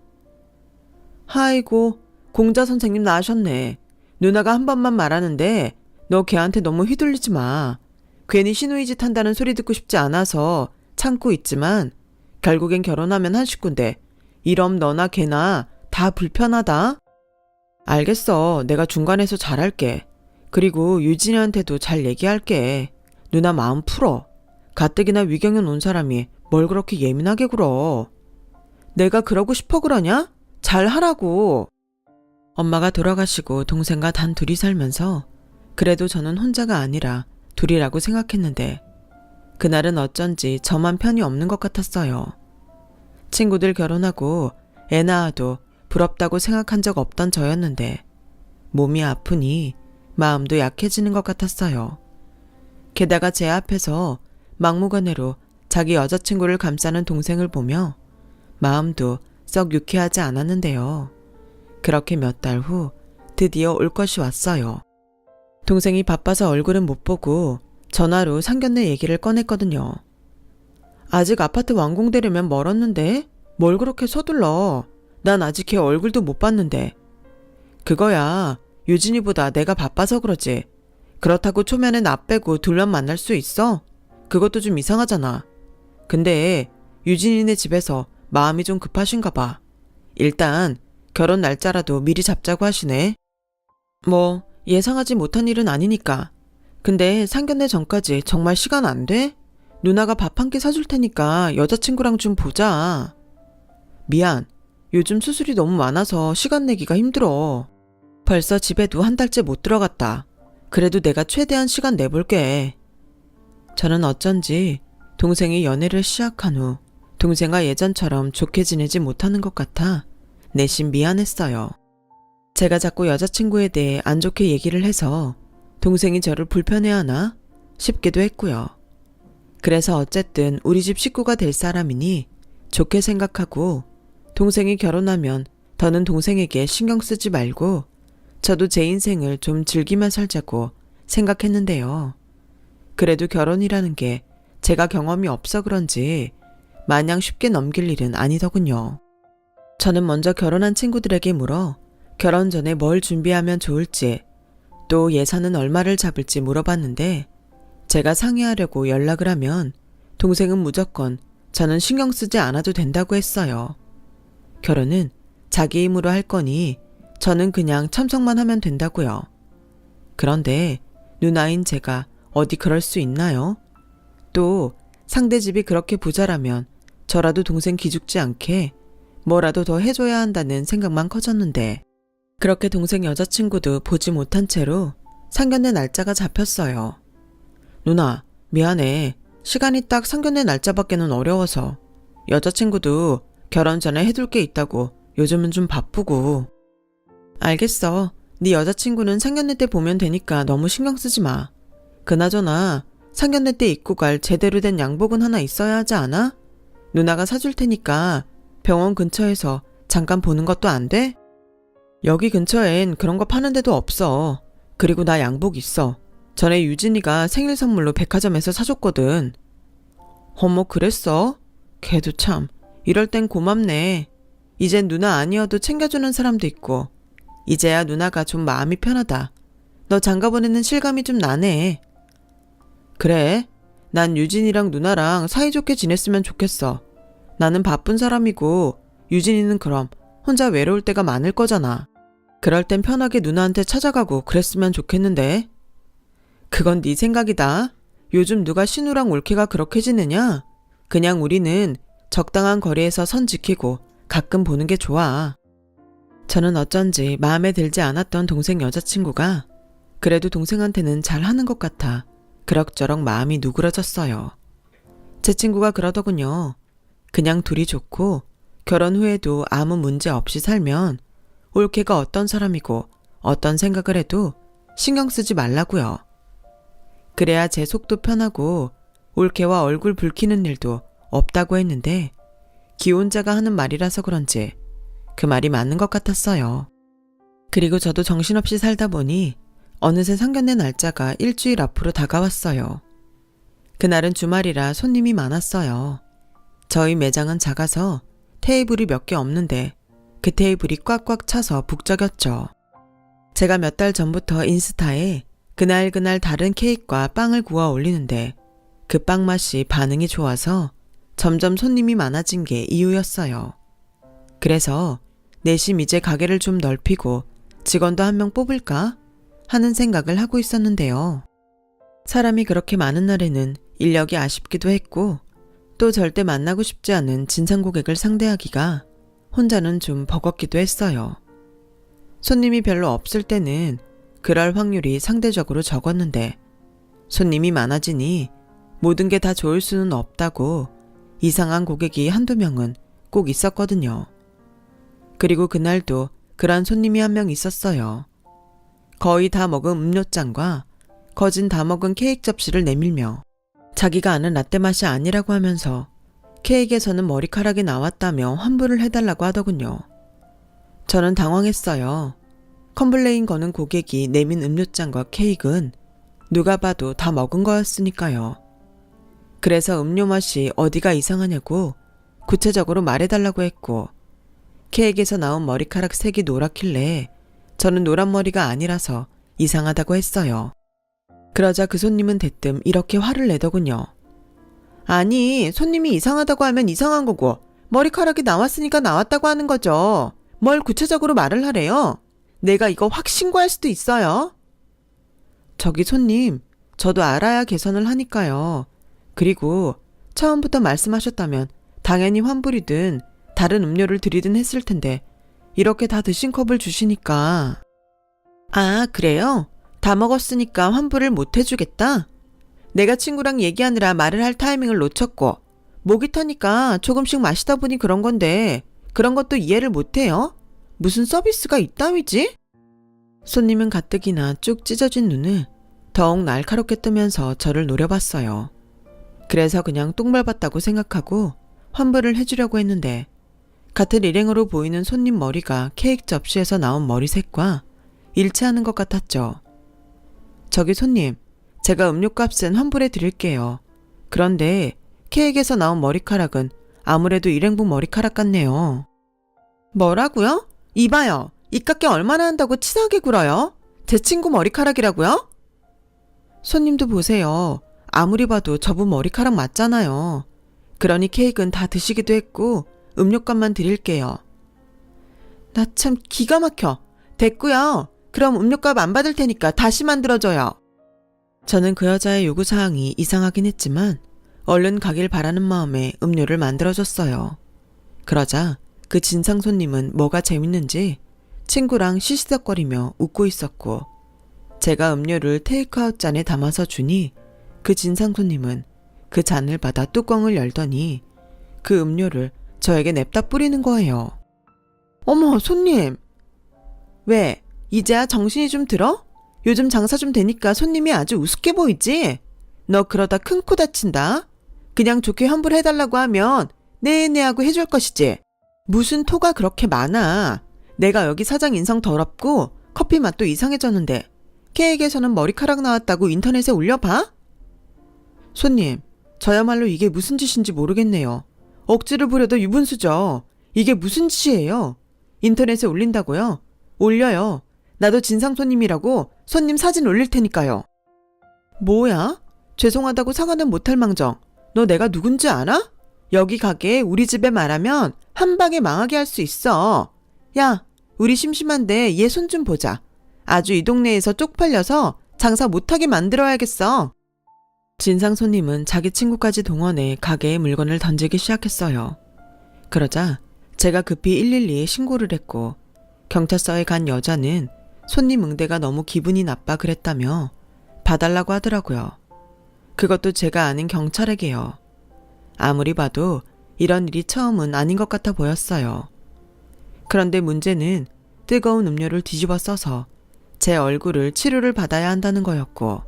아이고, 공자 선생님 나으셨네. 누나가 한 번만 말하는데 너 걔한테 너무 휘둘리지 마. 괜히 시누이 짓 한다는 소리 듣고 싶지 않아서 참고 있지만 결국엔 결혼하면 한 식구인데 이럼 너나 걔나 다 불편하다? 알겠어. 내가 중간에서 잘할게. 그리고 유진이한테도 잘 얘기할게. 누나 마음 풀어. 가뜩이나 위경련 온 사람이 뭘 그렇게 예민하게 굴어. 내가 그러고 싶어 그러냐? 잘 하라고. 엄마가 돌아가시고 동생과 단 둘이 살면서 그래도 저는 혼자가 아니라 둘이라고 생각했는데 그날은 어쩐지 저만 편이 없는 것 같았어요. 친구들 결혼하고 애 낳아도 부럽다고 생각한 적 없던 저였는데 몸이 아프니 마음도 약해지는 것 같았어요. 게다가 제 앞에서 막무가내로 자기 여자친구를 감싸는 동생을 보며 마음도 썩 유쾌하지 않았는데요. 그렇게 몇 달 후 드디어 올 것이 왔어요. 동생이 바빠서 얼굴은 못 보고 전화로 상견례 얘기를 꺼냈거든요. 아직 아파트 완공되려면 멀었는데 뭘 그렇게 서둘러. 난 아직 걔 얼굴도 못 봤는데. 그거야 유진이보다 내가 바빠서 그러지. 그렇다고 초면에 나 빼고 둘만 만날 수 있어? 그것도 좀 이상하잖아. 근데 유진이네 집에서 마음이 좀 급하신가 봐. 일단 결혼 날짜라도 미리 잡자고 하시네. 뭐 예상하지 못한 일은 아니니까. 근데 상견례 전까지 정말 시간 안 돼? 누나가 밥 한 끼 사줄 테니까 여자친구랑 좀 보자. 미안. 요즘 수술이 너무 많아서 시간 내기가 힘들어. 벌써 집에도 한 달째 못 들어갔다. 그래도 내가 최대한 시간 내볼게. 저는 어쩐지 동생이 연애를 시작한 후 동생과 예전처럼 좋게 지내지 못하는 것 같아 내심 미안했어요. 제가 자꾸 여자친구에 대해 안 좋게 얘기를 해서 동생이 저를 불편해하나 싶기도 했고요. 그래서 어쨌든 우리 집 식구가 될 사람이니 좋게 생각하고 동생이 결혼하면 더는 동생에게 신경 쓰지 말고 저도 제 인생을 좀 즐기며 살자고 생각했는데요. 그래도 결혼이라는 게 제가 경험이 없어 그런지 마냥 쉽게 넘길 일은 아니더군요. 저는 먼저 결혼한 친구들에게 물어 결혼 전에 뭘 준비하면 좋을지 또 예산은 얼마를 잡을지 물어봤는데 제가 상의하려고 연락을 하면 동생은 무조건 저는 신경 쓰지 않아도 된다고 했어요. 결혼은 자기 힘으로 할 거니 저는 그냥 참석만 하면 된다고요. 그런데 누나인 제가 어디 그럴 수 있나요? 또 상대 집이 그렇게 부자라면 저라도 동생 기죽지 않게 뭐라도 더 해줘야 한다는 생각만 커졌는데 그렇게 동생 여자친구도 보지 못한 채로 상견례 날짜가 잡혔어요. 누나, 미안해. 시간이 딱 상견례 날짜밖에는 어려워서 여자친구도 결혼 전에 해둘 게 있다고 요즘은 좀 바쁘고. 알겠어. 네 여자친구는 상견례 때 보면 되니까 너무 신경 쓰지 마. 그나저나 상견례 때 입고 갈 제대로 된 양복은 하나 있어야 하지 않아? 누나가 사줄 테니까 병원 근처에서 잠깐 보는 것도 안 돼? 여기 근처엔 그런 거 파는 데도 없어. 그리고 나 양복 있어. 전에 유진이가 생일 선물로 백화점에서 사줬거든. 어머, 그랬어? 걔도 참 이럴 땐 고맙네. 이젠 누나 아니어도 챙겨주는 사람도 있고 이제야 누나가 좀 마음이 편하다. 너 장가 보내는 실감이 좀 나네. 그래? 난 유진이랑 누나랑 사이좋게 지냈으면 좋겠어. 나는 바쁜 사람이고 유진이는 그럼 혼자 외로울 때가 많을 거잖아. 그럴 땐 편하게 누나한테 찾아가고 그랬으면 좋겠는데. 그건 네 생각이다. 요즘 누가 신우랑 올케가 그렇게 지내냐? 그냥 우리는 적당한 거리에서 선 지키고 가끔 보는 게 좋아. 저는 어쩐지 마음에 들지 않았던 동생 여자친구가 그래도 동생한테는 잘하는 것 같아 그럭저럭 마음이 누그러졌어요. 제 친구가 그러더군요. 그냥 둘이 좋고 결혼 후에도 아무 문제 없이 살면 올케가 어떤 사람이고 어떤 생각을 해도 신경 쓰지 말라고요. 그래야 제 속도 편하고 올케와 얼굴 붉히는 일도 없다고 했는데 기혼자가 하는 말이라서 그런지 그 말이 맞는 것 같았어요. 그리고 저도 정신없이 살다 보니 어느새 상견례 날짜가 일주일 앞으로 다가왔어요. 그날은 주말이라 손님이 많았어요. 저희 매장은 작아서 테이블이 몇 개 없는데 그 테이블이 꽉꽉 차서 북적였죠. 제가 몇 달 전부터 인스타에 그날 다른 케이크와 빵을 구워 올리는데 그 빵 맛이 반응이 좋아서 점점 손님이 많아진 게 이유였어요. 그래서 내심 이제 가게를 좀 넓히고 직원도 한 명 뽑을까 하는 생각을 하고 있었는데요. 사람이 그렇게 많은 날에는 인력이 아쉽기도 했고 또 절대 만나고 싶지 않은 진상 고객을 상대하기가 혼자는 좀 버겁기도 했어요. 손님이 별로 없을 때는 그럴 확률이 상대적으로 적었는데 손님이 많아지니 모든 게 다 좋을 수는 없다고 이상한 고객이 한두 명은 꼭 있었거든요. 그리고 그날도 그런 손님이 한 명 있었어요. 거의 다 먹은 음료잔과 거진 다 먹은 케이크 접시를 내밀며 자기가 아는 라떼 맛이 아니라고 하면서 케이크에서는 머리카락이 나왔다며 환불을 해달라고 하더군요. 저는 당황했어요. 컴플레인 거는 고객이 내민 음료잔과 케이크는 누가 봐도 다 먹은 거였으니까요. 그래서 음료 맛이 어디가 이상하냐고 구체적으로 말해달라고 했고 케이크에서 나온 머리카락 색이 노랗길래 저는 노란 머리가 아니라서 이상하다고 했어요. 그러자 그 손님은 대뜸 이렇게 화를 내더군요. 아니, 손님이 이상하다고 하면 이상한 거고 머리카락이 나왔으니까 나왔다고 하는 거죠. 뭘 구체적으로 말을 하래요? 내가 이거 확 신고할 수도 있어요. 저기 손님, 저도 알아야 개선을 하니까요. 그리고 처음부터 말씀하셨다면 당연히 환불이든 다른 음료를 드리든 했을 텐데 이렇게 다 드신 컵을 주시니까. 아, 그래요? 다 먹었으니까 환불을 못 해주겠다? 내가 친구랑 얘기하느라 말을 할 타이밍을 놓쳤고 목이 타니까 조금씩 마시다 보니 그런 건데 그런 것도 이해를 못해요? 무슨 서비스가 이따위지? 손님은 가뜩이나 쭉 찢어진 눈을 더욱 날카롭게 뜨면서 저를 노려봤어요. 그래서 그냥 똥 밟았다고 생각하고 환불을 해주려고 했는데 같은 일행으로 보이는 손님 머리가 케이크 접시에서 나온 머리색과 일치하는 것 같았죠. 저기 손님, 제가 음료값은 환불해 드릴게요. 그런데 케이크에서 나온 머리카락은 아무래도 일행분 머리카락 같네요. 뭐라고요? 이봐요. 이깟게 얼마나 한다고 치사하게 굴어요? 제 친구 머리카락이라고요? 손님도 보세요. 아무리 봐도 저분 머리카락 맞잖아요. 그러니 케이크는 다 드시기도 했고 음료값만 드릴게요. 나 참 기가 막혀. 됐고요. 그럼 음료값 안 받을 테니까 다시 만들어줘요. 저는 그 여자의 요구사항이 이상하긴 했지만 얼른 가길 바라는 마음에 음료를 만들어줬어요. 그러자 그 진상 손님은 뭐가 재밌는지 친구랑 시시덕거리며 웃고 있었고 제가 음료를 테이크아웃 잔에 담아서 주니 그 진상 손님은 그 잔을 받아 뚜껑을 열더니 그 음료를 저에게 냅다 뿌리는 거예요. 어머, 손님! 왜? 이제야 정신이 좀 들어? 요즘 장사 좀 되니까 손님이 아주 우습게 보이지? 너 그러다 큰 코 다친다. 그냥 좋게 환불해달라고 하면 네네 하고 해줄 것이지. 무슨 토가 그렇게 많아. 내가 여기 사장 인성 더럽고 커피 맛도 이상해졌는데 케이크에서는 머리카락 나왔다고 인터넷에 올려봐? 손님, 저야말로 이게 무슨 짓인지 모르겠네요. 억지를 부려도 유분수죠. 이게 무슨 짓이에요? 인터넷에 올린다고요? 올려요. 나도 진상 손님이라고 손님 사진 올릴 테니까요. 뭐야? 죄송하다고 사과는 못할 망정. 너 내가 누군지 알아? 여기 가게 우리 집에 말하면 한 방에 망하게 할 수 있어. 야, 우리 심심한데 얘 손 좀 보자. 아주 이 동네에서 쪽팔려서 장사 못하게 만들어야겠어. 진상 손님은 자기 친구까지 동원해 가게에 물건을 던지기 시작했어요. 그러자 제가 급히 112에 신고를 했고 경찰서에 간 여자는 손님 응대가 너무 기분이 나빠 그랬다며 봐달라고 하더라고요. 그것도 제가 아는 경찰에게요. 아무리 봐도 이런 일이 처음은 아닌 것 같아 보였어요. 그런데 문제는 뜨거운 음료를 뒤집어 써서 제 얼굴을 치료를 받아야 한다는 거였고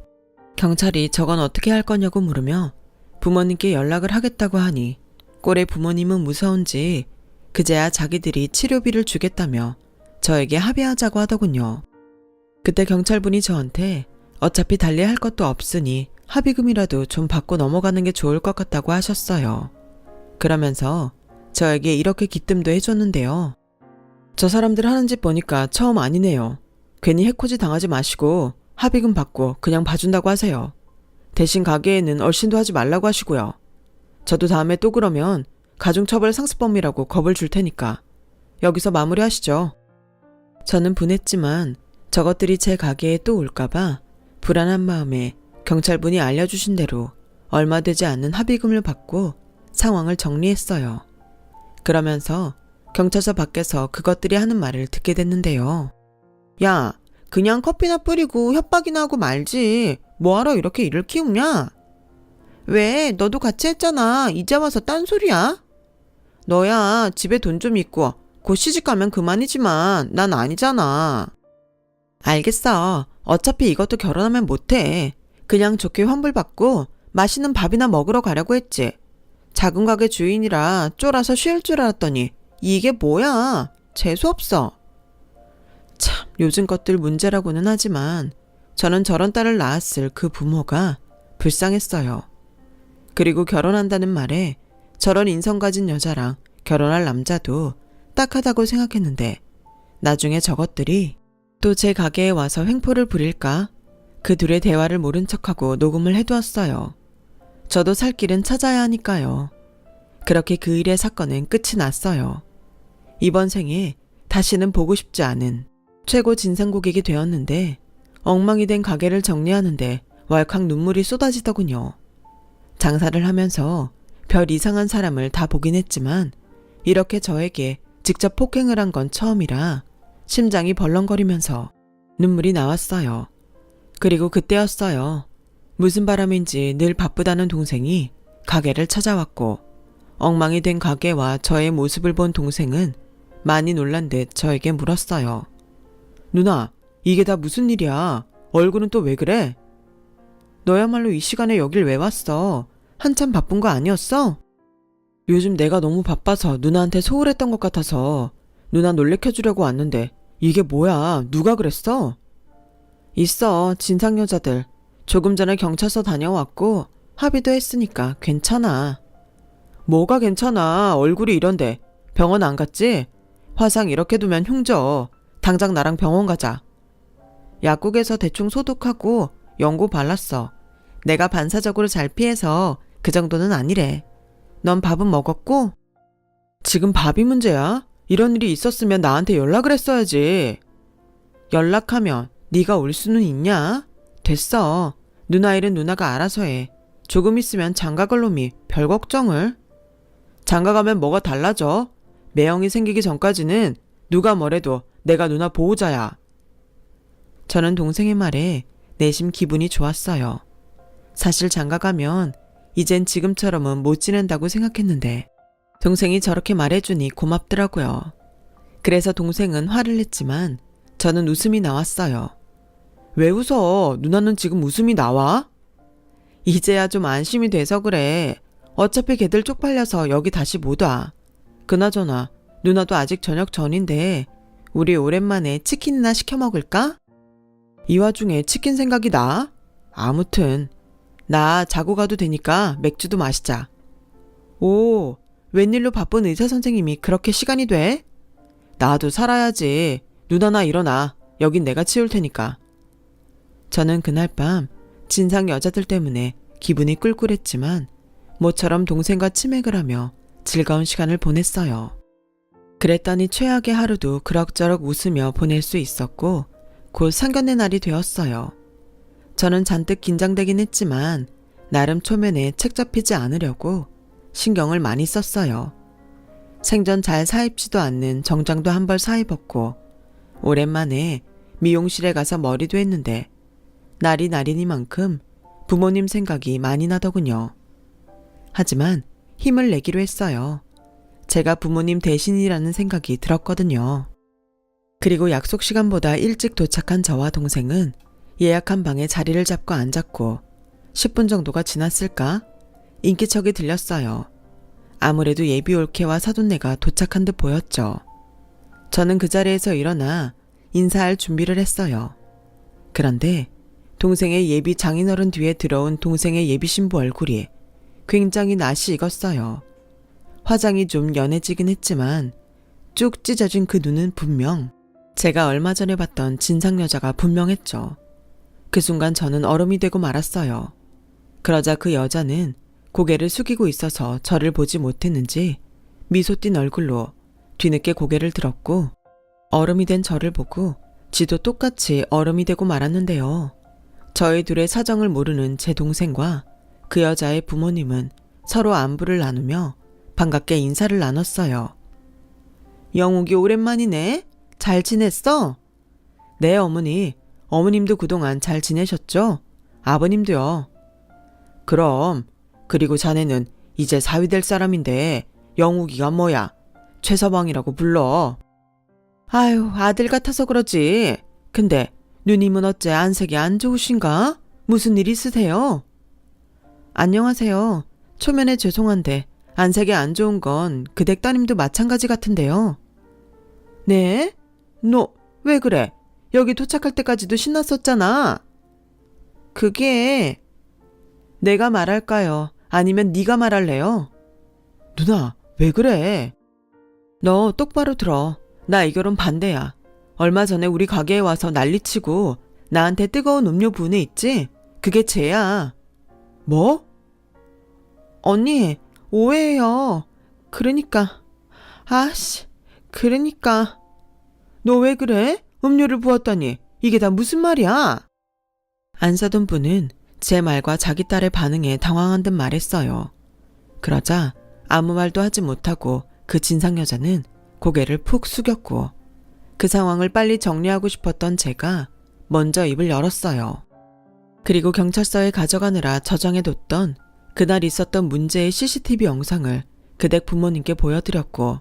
경찰이 저건 어떻게 할 거냐고 물으며 부모님께 연락을 하겠다고 하니 꼴의 부모님은 무서운지 그제야 자기들이 치료비를 주겠다며 저에게 합의하자고 하더군요. 그때 경찰분이 저한테 어차피 달리할 것도 없으니 합의금이라도 좀 받고 넘어가는 게 좋을 것 같다고 하셨어요. 그러면서 저에게 이렇게 기뜸도 해줬는데요. 저 사람들 하는 짓 보니까 처음 아니네요. 괜히 해코지 당하지 마시고 합의금 받고 그냥 봐준다고 하세요. 대신 가게에는 얼씬도 하지 말라고 하시고요. 저도 다음에 또 그러면 가중처벌 상습범이라고 겁을 줄 테니까 여기서 마무리하시죠. 저는 분했지만 저것들이 제 가게에 또 올까봐 불안한 마음에 경찰분이 알려주신 대로 얼마 되지 않는 합의금을 받고 상황을 정리했어요. 그러면서 경찰서 밖에서 그것들이 하는 말을 듣게 됐는데요. 야, 그냥 커피나 뿌리고 협박이나 하고 말지. 뭐하러 이렇게 일을 키우냐? 왜? 너도 같이 했잖아. 이제 와서 딴소리야? 너야 집에 돈 좀 있고 곧 시집가면 그만이지만 난 아니잖아. 알겠어. 어차피 이것도 결혼하면 못해. 그냥 좋게 환불받고 맛있는 밥이나 먹으러 가려고 했지. 작은 가게 주인이라 쫄아서 쉴 줄 알았더니 이게 뭐야. 재수없어. 참, 요즘 것들 문제라고는 하지만 저는 저런 딸을 낳았을 그 부모가 불쌍했어요. 그리고 결혼한다는 말에 저런 인성 가진 여자랑 결혼할 남자도 딱하다고 생각했는데 나중에 저것들이 또 제 가게에 와서 횡포를 부릴까? 그 둘의 대화를 모른 척하고 녹음을 해두었어요. 저도 살 길은 찾아야 하니까요. 그렇게 그 일의 사건은 끝이 났어요. 이번 생에 다시는 보고 싶지 않은 최고 진상 고객이 되었는데 엉망이 된 가게를 정리하는데 왈칵 눈물이 쏟아지더군요. 장사를 하면서 별 이상한 사람을 다 보긴 했지만 이렇게 저에게 직접 폭행을 한 건 처음이라 심장이 벌렁거리면서 눈물이 나왔어요. 그리고 그때였어요. 무슨 바람인지 늘 바쁘다는 동생이 가게를 찾아왔고 엉망이 된 가게와 저의 모습을 본 동생은 많이 놀란 듯 저에게 물었어요. 누나, 이게 다 무슨 일이야? 얼굴은 또 왜 그래? 너야말로 이 시간에 여길 왜 왔어? 한참 바쁜 거 아니었어? 요즘 내가 너무 바빠서 누나한테 소홀했던 것 같아서 누나 놀래켜주려고 왔는데 이게 뭐야? 누가 그랬어? 있어, 진상 여자들. 조금 전에 경찰서 다녀왔고 합의도 했으니까 괜찮아. 뭐가 괜찮아? 얼굴이 이런데. 병원 안 갔지? 화상 이렇게 두면 흉져. 당장 나랑 병원 가자. 약국에서 대충 소독하고 연고 발랐어. 내가 반사적으로 잘 피해서 그 정도는 아니래. 넌 밥은 먹었고? 지금 밥이 문제야? 이런 일이 있었으면 나한테 연락을 했어야지. 연락하면 네가 올 수는 있냐? 됐어. 누나 일은 누나가 알아서 해. 조금 있으면 장가갈 놈이 별 걱정을. 장가가면 뭐가 달라져? 매형이 생기기 전까지는 누가 뭐래도 내가 누나 보호자야. 저는 동생의 말에 내심 기분이 좋았어요. 사실 장가가면 이젠 지금처럼은 못 지낸다고 생각했는데 동생이 저렇게 말해주니 고맙더라고요. 그래서 동생은 화를 냈지만 저는 웃음이 나왔어요. 왜 웃어? 누나는 지금 웃음이 나와? 이제야 좀 안심이 돼서 그래. 어차피 걔들 쪽팔려서 여기 다시 못 와. 그나저나 누나도 아직 저녁 전인데 우리 오랜만에 치킨이나 시켜 먹을까? 이 와중에 치킨 생각이 나? 아무튼 나 자고 가도 되니까 맥주도 마시자. 오, 웬일로 바쁜 의사 선생님이 그렇게 시간이 돼? 나도 살아야지. 누나나 일어나. 여긴 내가 치울 테니까. 저는 그날 밤 진상 여자들 때문에 기분이 꿀꿀했지만 모처럼 동생과 치맥을 하며 즐거운 시간을 보냈어요. 그랬더니 최악의 하루도 그럭저럭 웃으며 보낼 수 있었고 곧 상견례 날이 되었어요. 저는 잔뜩 긴장되긴 했지만 나름 초면에 책 잡히지 않으려고 신경을 많이 썼어요. 생전 잘 사입지도 않는 정장도 한 벌 사입었고 오랜만에 미용실에 가서 머리도 했는데 날이 날이니만큼 부모님 생각이 많이 나더군요. 하지만 힘을 내기로 했어요. 제가 부모님 대신이라는 생각이 들었거든요. 그리고 약속 시간보다 일찍 도착한 저와 동생은 예약한 방에 자리를 잡고 앉았고 10분 정도가 지났을까? 인기척이 들렸어요. 아무래도 예비 올케와 사돈네가 도착한 듯 보였죠. 저는 그 자리에서 일어나 인사할 준비를 했어요. 그런데 동생의 예비 장인어른 뒤에 들어온 동생의 예비 신부 얼굴이 굉장히 낯이 익었어요. 화장이 좀 연해지긴 했지만 쭉 찢어진 그 눈은 분명 제가 얼마 전에 봤던 진상 여자가 분명했죠. 그 순간 저는 얼음이 되고 말았어요. 그러자 그 여자는 고개를 숙이고 있어서 저를 보지 못했는지 미소 띤 얼굴로 뒤늦게 고개를 들었고 얼음이 된 저를 보고 지도 똑같이 얼음이 되고 말았는데요. 저희 둘의 사정을 모르는 제 동생과 그 여자의 부모님은 서로 안부를 나누며 반갑게 인사를 나눴어요. 영욱이 오랜만이네. 잘 지냈어? 네, 어머니. 어머님도 그동안 잘 지내셨죠? 아버님도요. 그럼. 그리고 자네는 이제 사위 될 사람인데 영욱이가 뭐야? 최서방이라고 불러. 아유, 아들 같아서 그러지. 근데 누님은 어째 안색이 안 좋으신가? 무슨 일 있으세요? 안녕하세요. 초면에 죄송한데 안색이 안 좋은 건 그 댁따님도 마찬가지 같은데요. 네? 너 왜 그래? 여기 도착할 때까지도 신났었잖아. 그게... 내가 말할까요? 아니면 네가 말할래요? 누나, 왜 그래? 너 똑바로 들어. 나 이 결혼 반대야. 얼마 전에 우리 가게에 와서 난리치고 나한테 뜨거운 음료 부은 애 있지? 그게 쟤야. 뭐? 언니, 오해해요. 그러니까. 너 왜 그래? 음료를 부었더니 이게 다 무슨 말이야? 안 사돈 분은 제 말과 자기 딸의 반응에 당황한 듯 말했어요. 그러자 아무 말도 하지 못하고 그 진상 여자는 고개를 푹 숙였고 그 상황을 빨리 정리하고 싶었던 제가 먼저 입을 열었어요. 그리고 경찰서에 가져가느라 저장해뒀던 그날 있었던 문제의 CCTV 영상을 그댁 부모님께 보여드렸고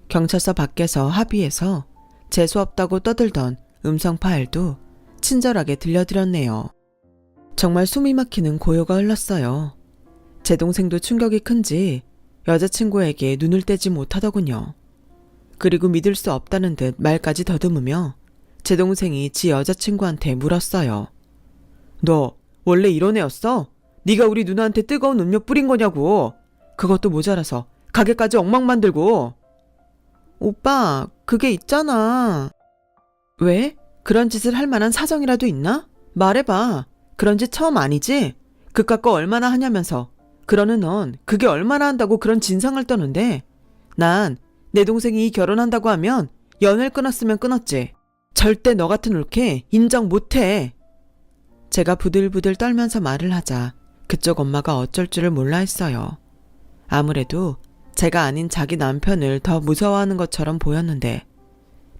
경찰서 밖에서 합의해서 재수없다고 떠들던 음성 파일도 친절하게 들려드렸네요. 정말 숨이 막히는 고요가 흘렀어요. 제 동생도 충격이 큰지 여자친구에게 눈을 떼지 못하더군요. 그리고 믿을 수 없다는 듯 말까지 더듬으며 제 동생이 지 여자친구한테 물었어요. 너 원래 이런 애였어? 네가 우리 누나한테 뜨거운 음료 뿌린 거냐고. 그것도 모자라서 가게까지 엉망 만들고. 오빠, 그게 있잖아. 왜? 그런 짓을 할 만한 사정이라도 있나? 말해봐. 그런 짓 처음 아니지? 그깟 거 얼마나 하냐면서. 그러는 넌 그게 얼마나 한다고 그런 진상을 떠는데. 난 내 동생이 결혼한다고 하면 연을 끊었으면 끊었지. 절대 너 같은 올케 인정 못해. 제가 부들부들 떨면서 말을 하자 그쪽 엄마가 어쩔 줄을 몰라 했어요. 아무래도 제가 아닌 자기 남편을 더 무서워하는 것처럼 보였는데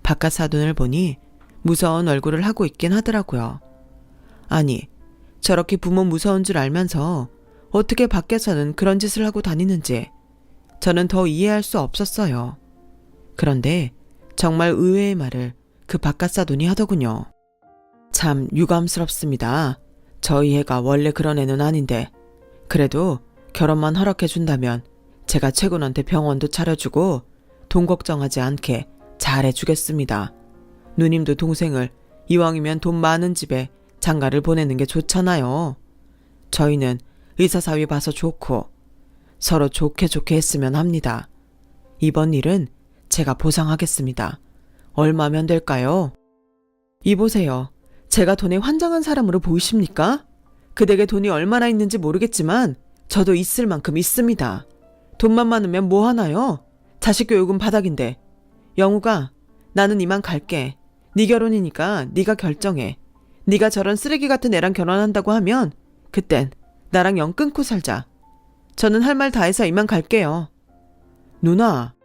바깥 사돈을 보니 무서운 얼굴을 하고 있긴 하더라고요. 아니, 저렇게 부모 무서운 줄 알면서 어떻게 밖에서는 그런 짓을 하고 다니는지 저는 더 이해할 수 없었어요. 그런데 정말 의외의 말을 그 바깥 사돈이 하더군요. 참 유감스럽습니다. 저희 애가 원래 그런 애는 아닌데 그래도 결혼만 허락해준다면 제가 최군한테 병원도 차려주고 돈 걱정하지 않게 잘해주겠습니다. 누님도 동생을 이왕이면 돈 많은 집에 장가를 보내는 게 좋잖아요. 저희는 의사사위 봐서 좋고 서로 좋게 했으면 합니다. 이번 일은 제가 보상하겠습니다. 얼마면 될까요? 이보세요. 제가 돈에 환장한 사람으로 보이십니까? 그댁에 돈이 얼마나 있는지 모르겠지만 저도 있을 만큼 있습니다. 돈만 많으면 뭐 하나요? 자식 교육은 바닥인데. 영우가, 나는 이만 갈게. 네 결혼이니까 네가 결정해. 네가 저런 쓰레기 같은 애랑 결혼한다고 하면 그땐 나랑 영 끊고 살자. 저는 할 말 다 해서 이만 갈게요. 누나.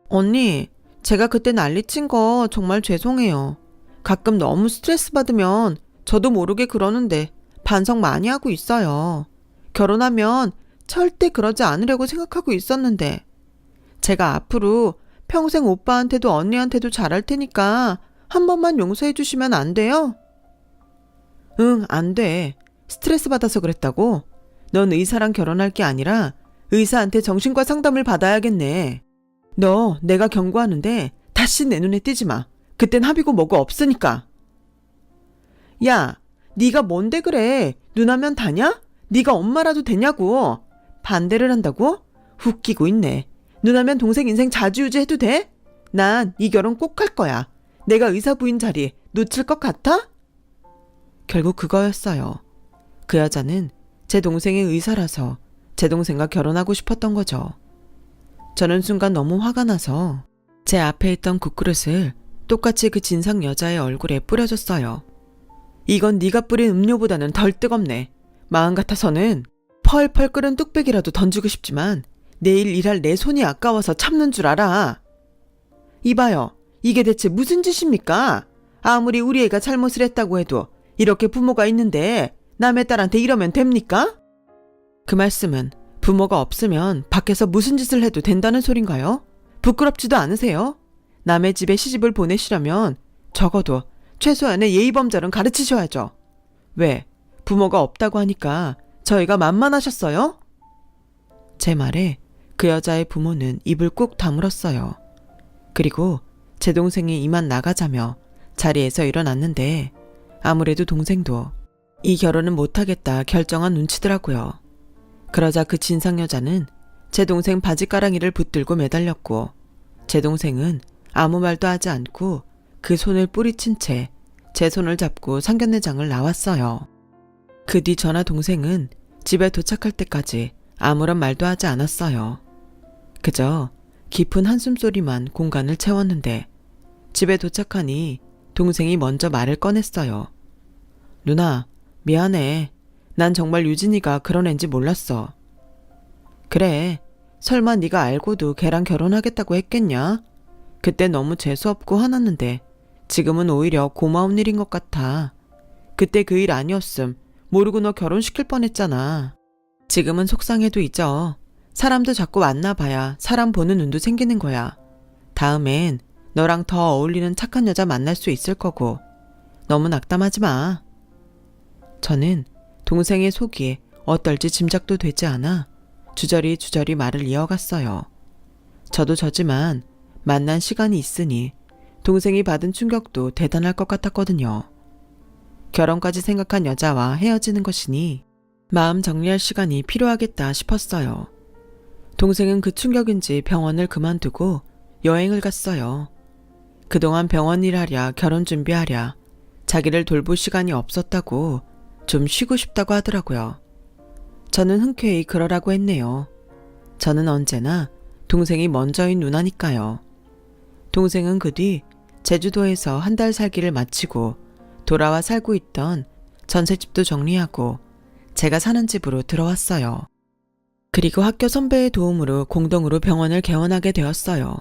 언니, 제가 그때 난리친 거 정말 죄송해요. 가끔 너무 스트레스 받으면 저도 모르게 그러는데 반성 많이 하고 있어요. 결혼하면 절대 그러지 않으려고 생각하고 있었는데 제가 앞으로 평생 오빠한테도 언니한테도 잘할 테니까 한 번만 용서해 주시면 안 돼요? 응, 안 돼. 스트레스 받아서 그랬다고? 넌 의사랑 결혼할 게 아니라 의사한테 정신과 상담을 받아야겠네. 너 내가 경고하는데 다시 내 눈에 띄지 마. 그땐 합의고 뭐고 없으니까. 야, 네가 뭔데 그래? 누나면 다냐? 네가 엄마라도 되냐고. 반대를 한다고? 웃기고 있네. 누나면 동생 인생 자주유지 해도 돼? 난 이 결혼 꼭 할 거야. 내가 의사 부인 자리 놓칠 것 같아? 결국 그거였어요. 그 여자는 제 동생의 의사라서 제 동생과 결혼하고 싶었던 거죠. 저는 순간 너무 화가 나서 제 앞에 있던 국그릇을 똑같이 그 진상 여자의 얼굴에 뿌려줬어요. 이건 네가 뿌린 음료보다는 덜 뜨겁네. 마음 같아서는 펄펄 끓은 뚝배기라도 던지고 싶지만 내일 일할 내 손이 아까워서 참는 줄 알아. 이봐요. 이게 대체 무슨 짓입니까? 아무리 우리 애가 잘못을 했다고 해도 이렇게 부모가 있는데 남의 딸한테 이러면 됩니까? 그 말씀은 부모가 없으면 밖에서 무슨 짓을 해도 된다는 소린가요? 부끄럽지도 않으세요? 남의 집에 시집을 보내시려면 적어도 최소한의 예의범절은 가르치셔야죠. 왜? 부모가 없다고 하니까 저희가 만만하셨어요? 제 말에 그 여자의 부모는 입을 꾹 다물었어요. 그리고 제 동생이 이만 나가자며 자리에서 일어났는데 아무래도 동생도 이 결혼은 못하겠다 결정한 눈치더라고요. 그러자 그 진상 여자는 제 동생 바지가랑이를 붙들고 매달렸고 제 동생은 아무 말도 하지 않고 그 손을 뿌리친 채 제 손을 잡고 상견례장을 나왔어요. 그 뒤 저나 동생은 집에 도착할 때까지 아무런 말도 하지 않았어요. 그저 깊은 한숨소리만 공간을 채웠는데 집에 도착하니 동생이 먼저 말을 꺼냈어요. 누나, 미안해. 난 정말 유진이가 그런 앤지 몰랐어. 그래, 설마 네가 알고도 걔랑 결혼하겠다고 했겠냐? 그때 너무 재수없고 화났는데 지금은 오히려 고마운 일인 것 같아. 그때 그 일 아니었음 모르고 너 결혼시킬 뻔했잖아. 지금은 속상해도 잊어. 사람도 자꾸 만나봐야 사람 보는 눈도 생기는 거야. 다음엔 너랑 더 어울리는 착한 여자 만날 수 있을 거고 너무 낙담하지 마. 저는 동생의 속이 어떨지 짐작도 되지 않아 주저리 말을 이어갔어요. 저도 저지만 만난 시간이 있으니 동생이 받은 충격도 대단할 것 같았거든요. 결혼까지 생각한 여자와 헤어지는 것이니 마음 정리할 시간이 필요하겠다 싶었어요. 동생은 그 충격인지 병원을 그만두고 여행을 갔어요. 그동안 병원 일하랴 결혼 준비하랴 자기를 돌볼 시간이 없었다고 좀 쉬고 싶다고 하더라고요. 저는 흔쾌히 그러라고 했네요. 저는 언제나 동생이 먼저인 누나니까요. 동생은 그 뒤 제주도에서 한 달 살기를 마치고 돌아와 살고 있던 전셋집도 정리하고 제가 사는 집으로 들어왔어요. 그리고 학교 선배의 도움으로 공동으로 병원을 개원하게 되었어요.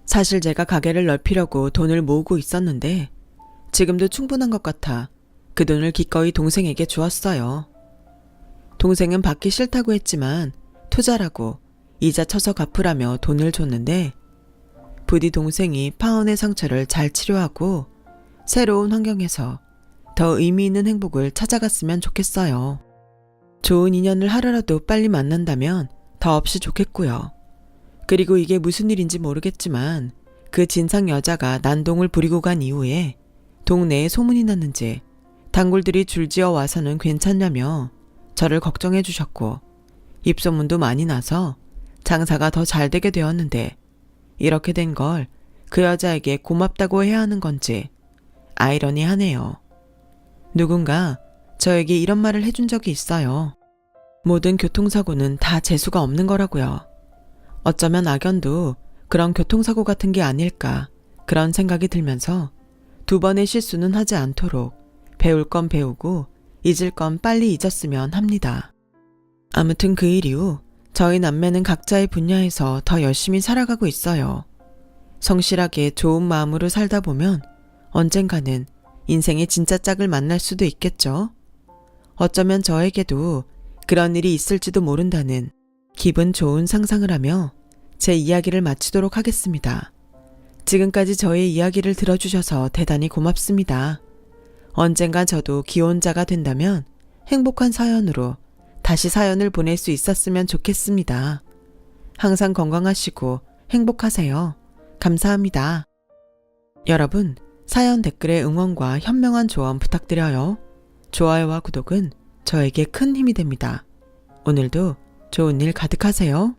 사실 제가 가게를 넓히려고 돈을 모으고 있었는데 지금도 충분한 것 같아 그 돈을 기꺼이 동생에게 주었어요. 동생은 받기 싫다고 했지만 투자라고 이자 쳐서 갚으라며 돈을 줬는데 부디 동생이 파혼의 상처를 잘 치료하고 새로운 환경에서 더 의미 있는 행복을 찾아갔으면 좋겠어요. 좋은 인연을 하루라도 빨리 만난다면 더없이 좋겠고요. 그리고 이게 무슨 일인지 모르겠지만 그 진상 여자가 난동을 부리고 간 이후에 동네에 소문이 났는지 단골들이 줄지어 와서는 괜찮냐며 저를 걱정해 주셨고 입소문도 많이 나서 장사가 더 잘 되게 되었는데 이렇게 된 걸 그 여자에게 고맙다고 해야 하는 건지 아이러니하네요. 누군가 저에게 이런 말을 해준 적이 있어요. 모든 교통사고는 다 재수가 없는 거라고요. 어쩌면 악연도 그런 교통사고 같은 게 아닐까 그런 생각이 들면서 두 번의 실수는 하지 않도록 배울 건 배우고 잊을 건 빨리 잊었으면 합니다. 아무튼 그 일 이후 저희 남매는 각자의 분야에서 더 열심히 살아가고 있어요. 성실하게 좋은 마음으로 살다 보면 언젠가는 인생의 진짜 짝을 만날 수도 있겠죠. 어쩌면 저에게도 그런 일이 있을지도 모른다는 기분 좋은 상상을 하며 제 이야기를 마치도록 하겠습니다. 지금까지 저의 이야기를 들어주셔서 대단히 고맙습니다. 언젠가 저도 기혼자가 된다면 행복한 사연으로 다시 사연을 보낼 수 있었으면 좋겠습니다. 항상 건강하시고 행복하세요. 감사합니다. 여러분, 사연 댓글에 응원과 현명한 조언 부탁드려요. 좋아요와 구독은 저에게 큰 힘이 됩니다. 오늘도 좋은 일 가득하세요.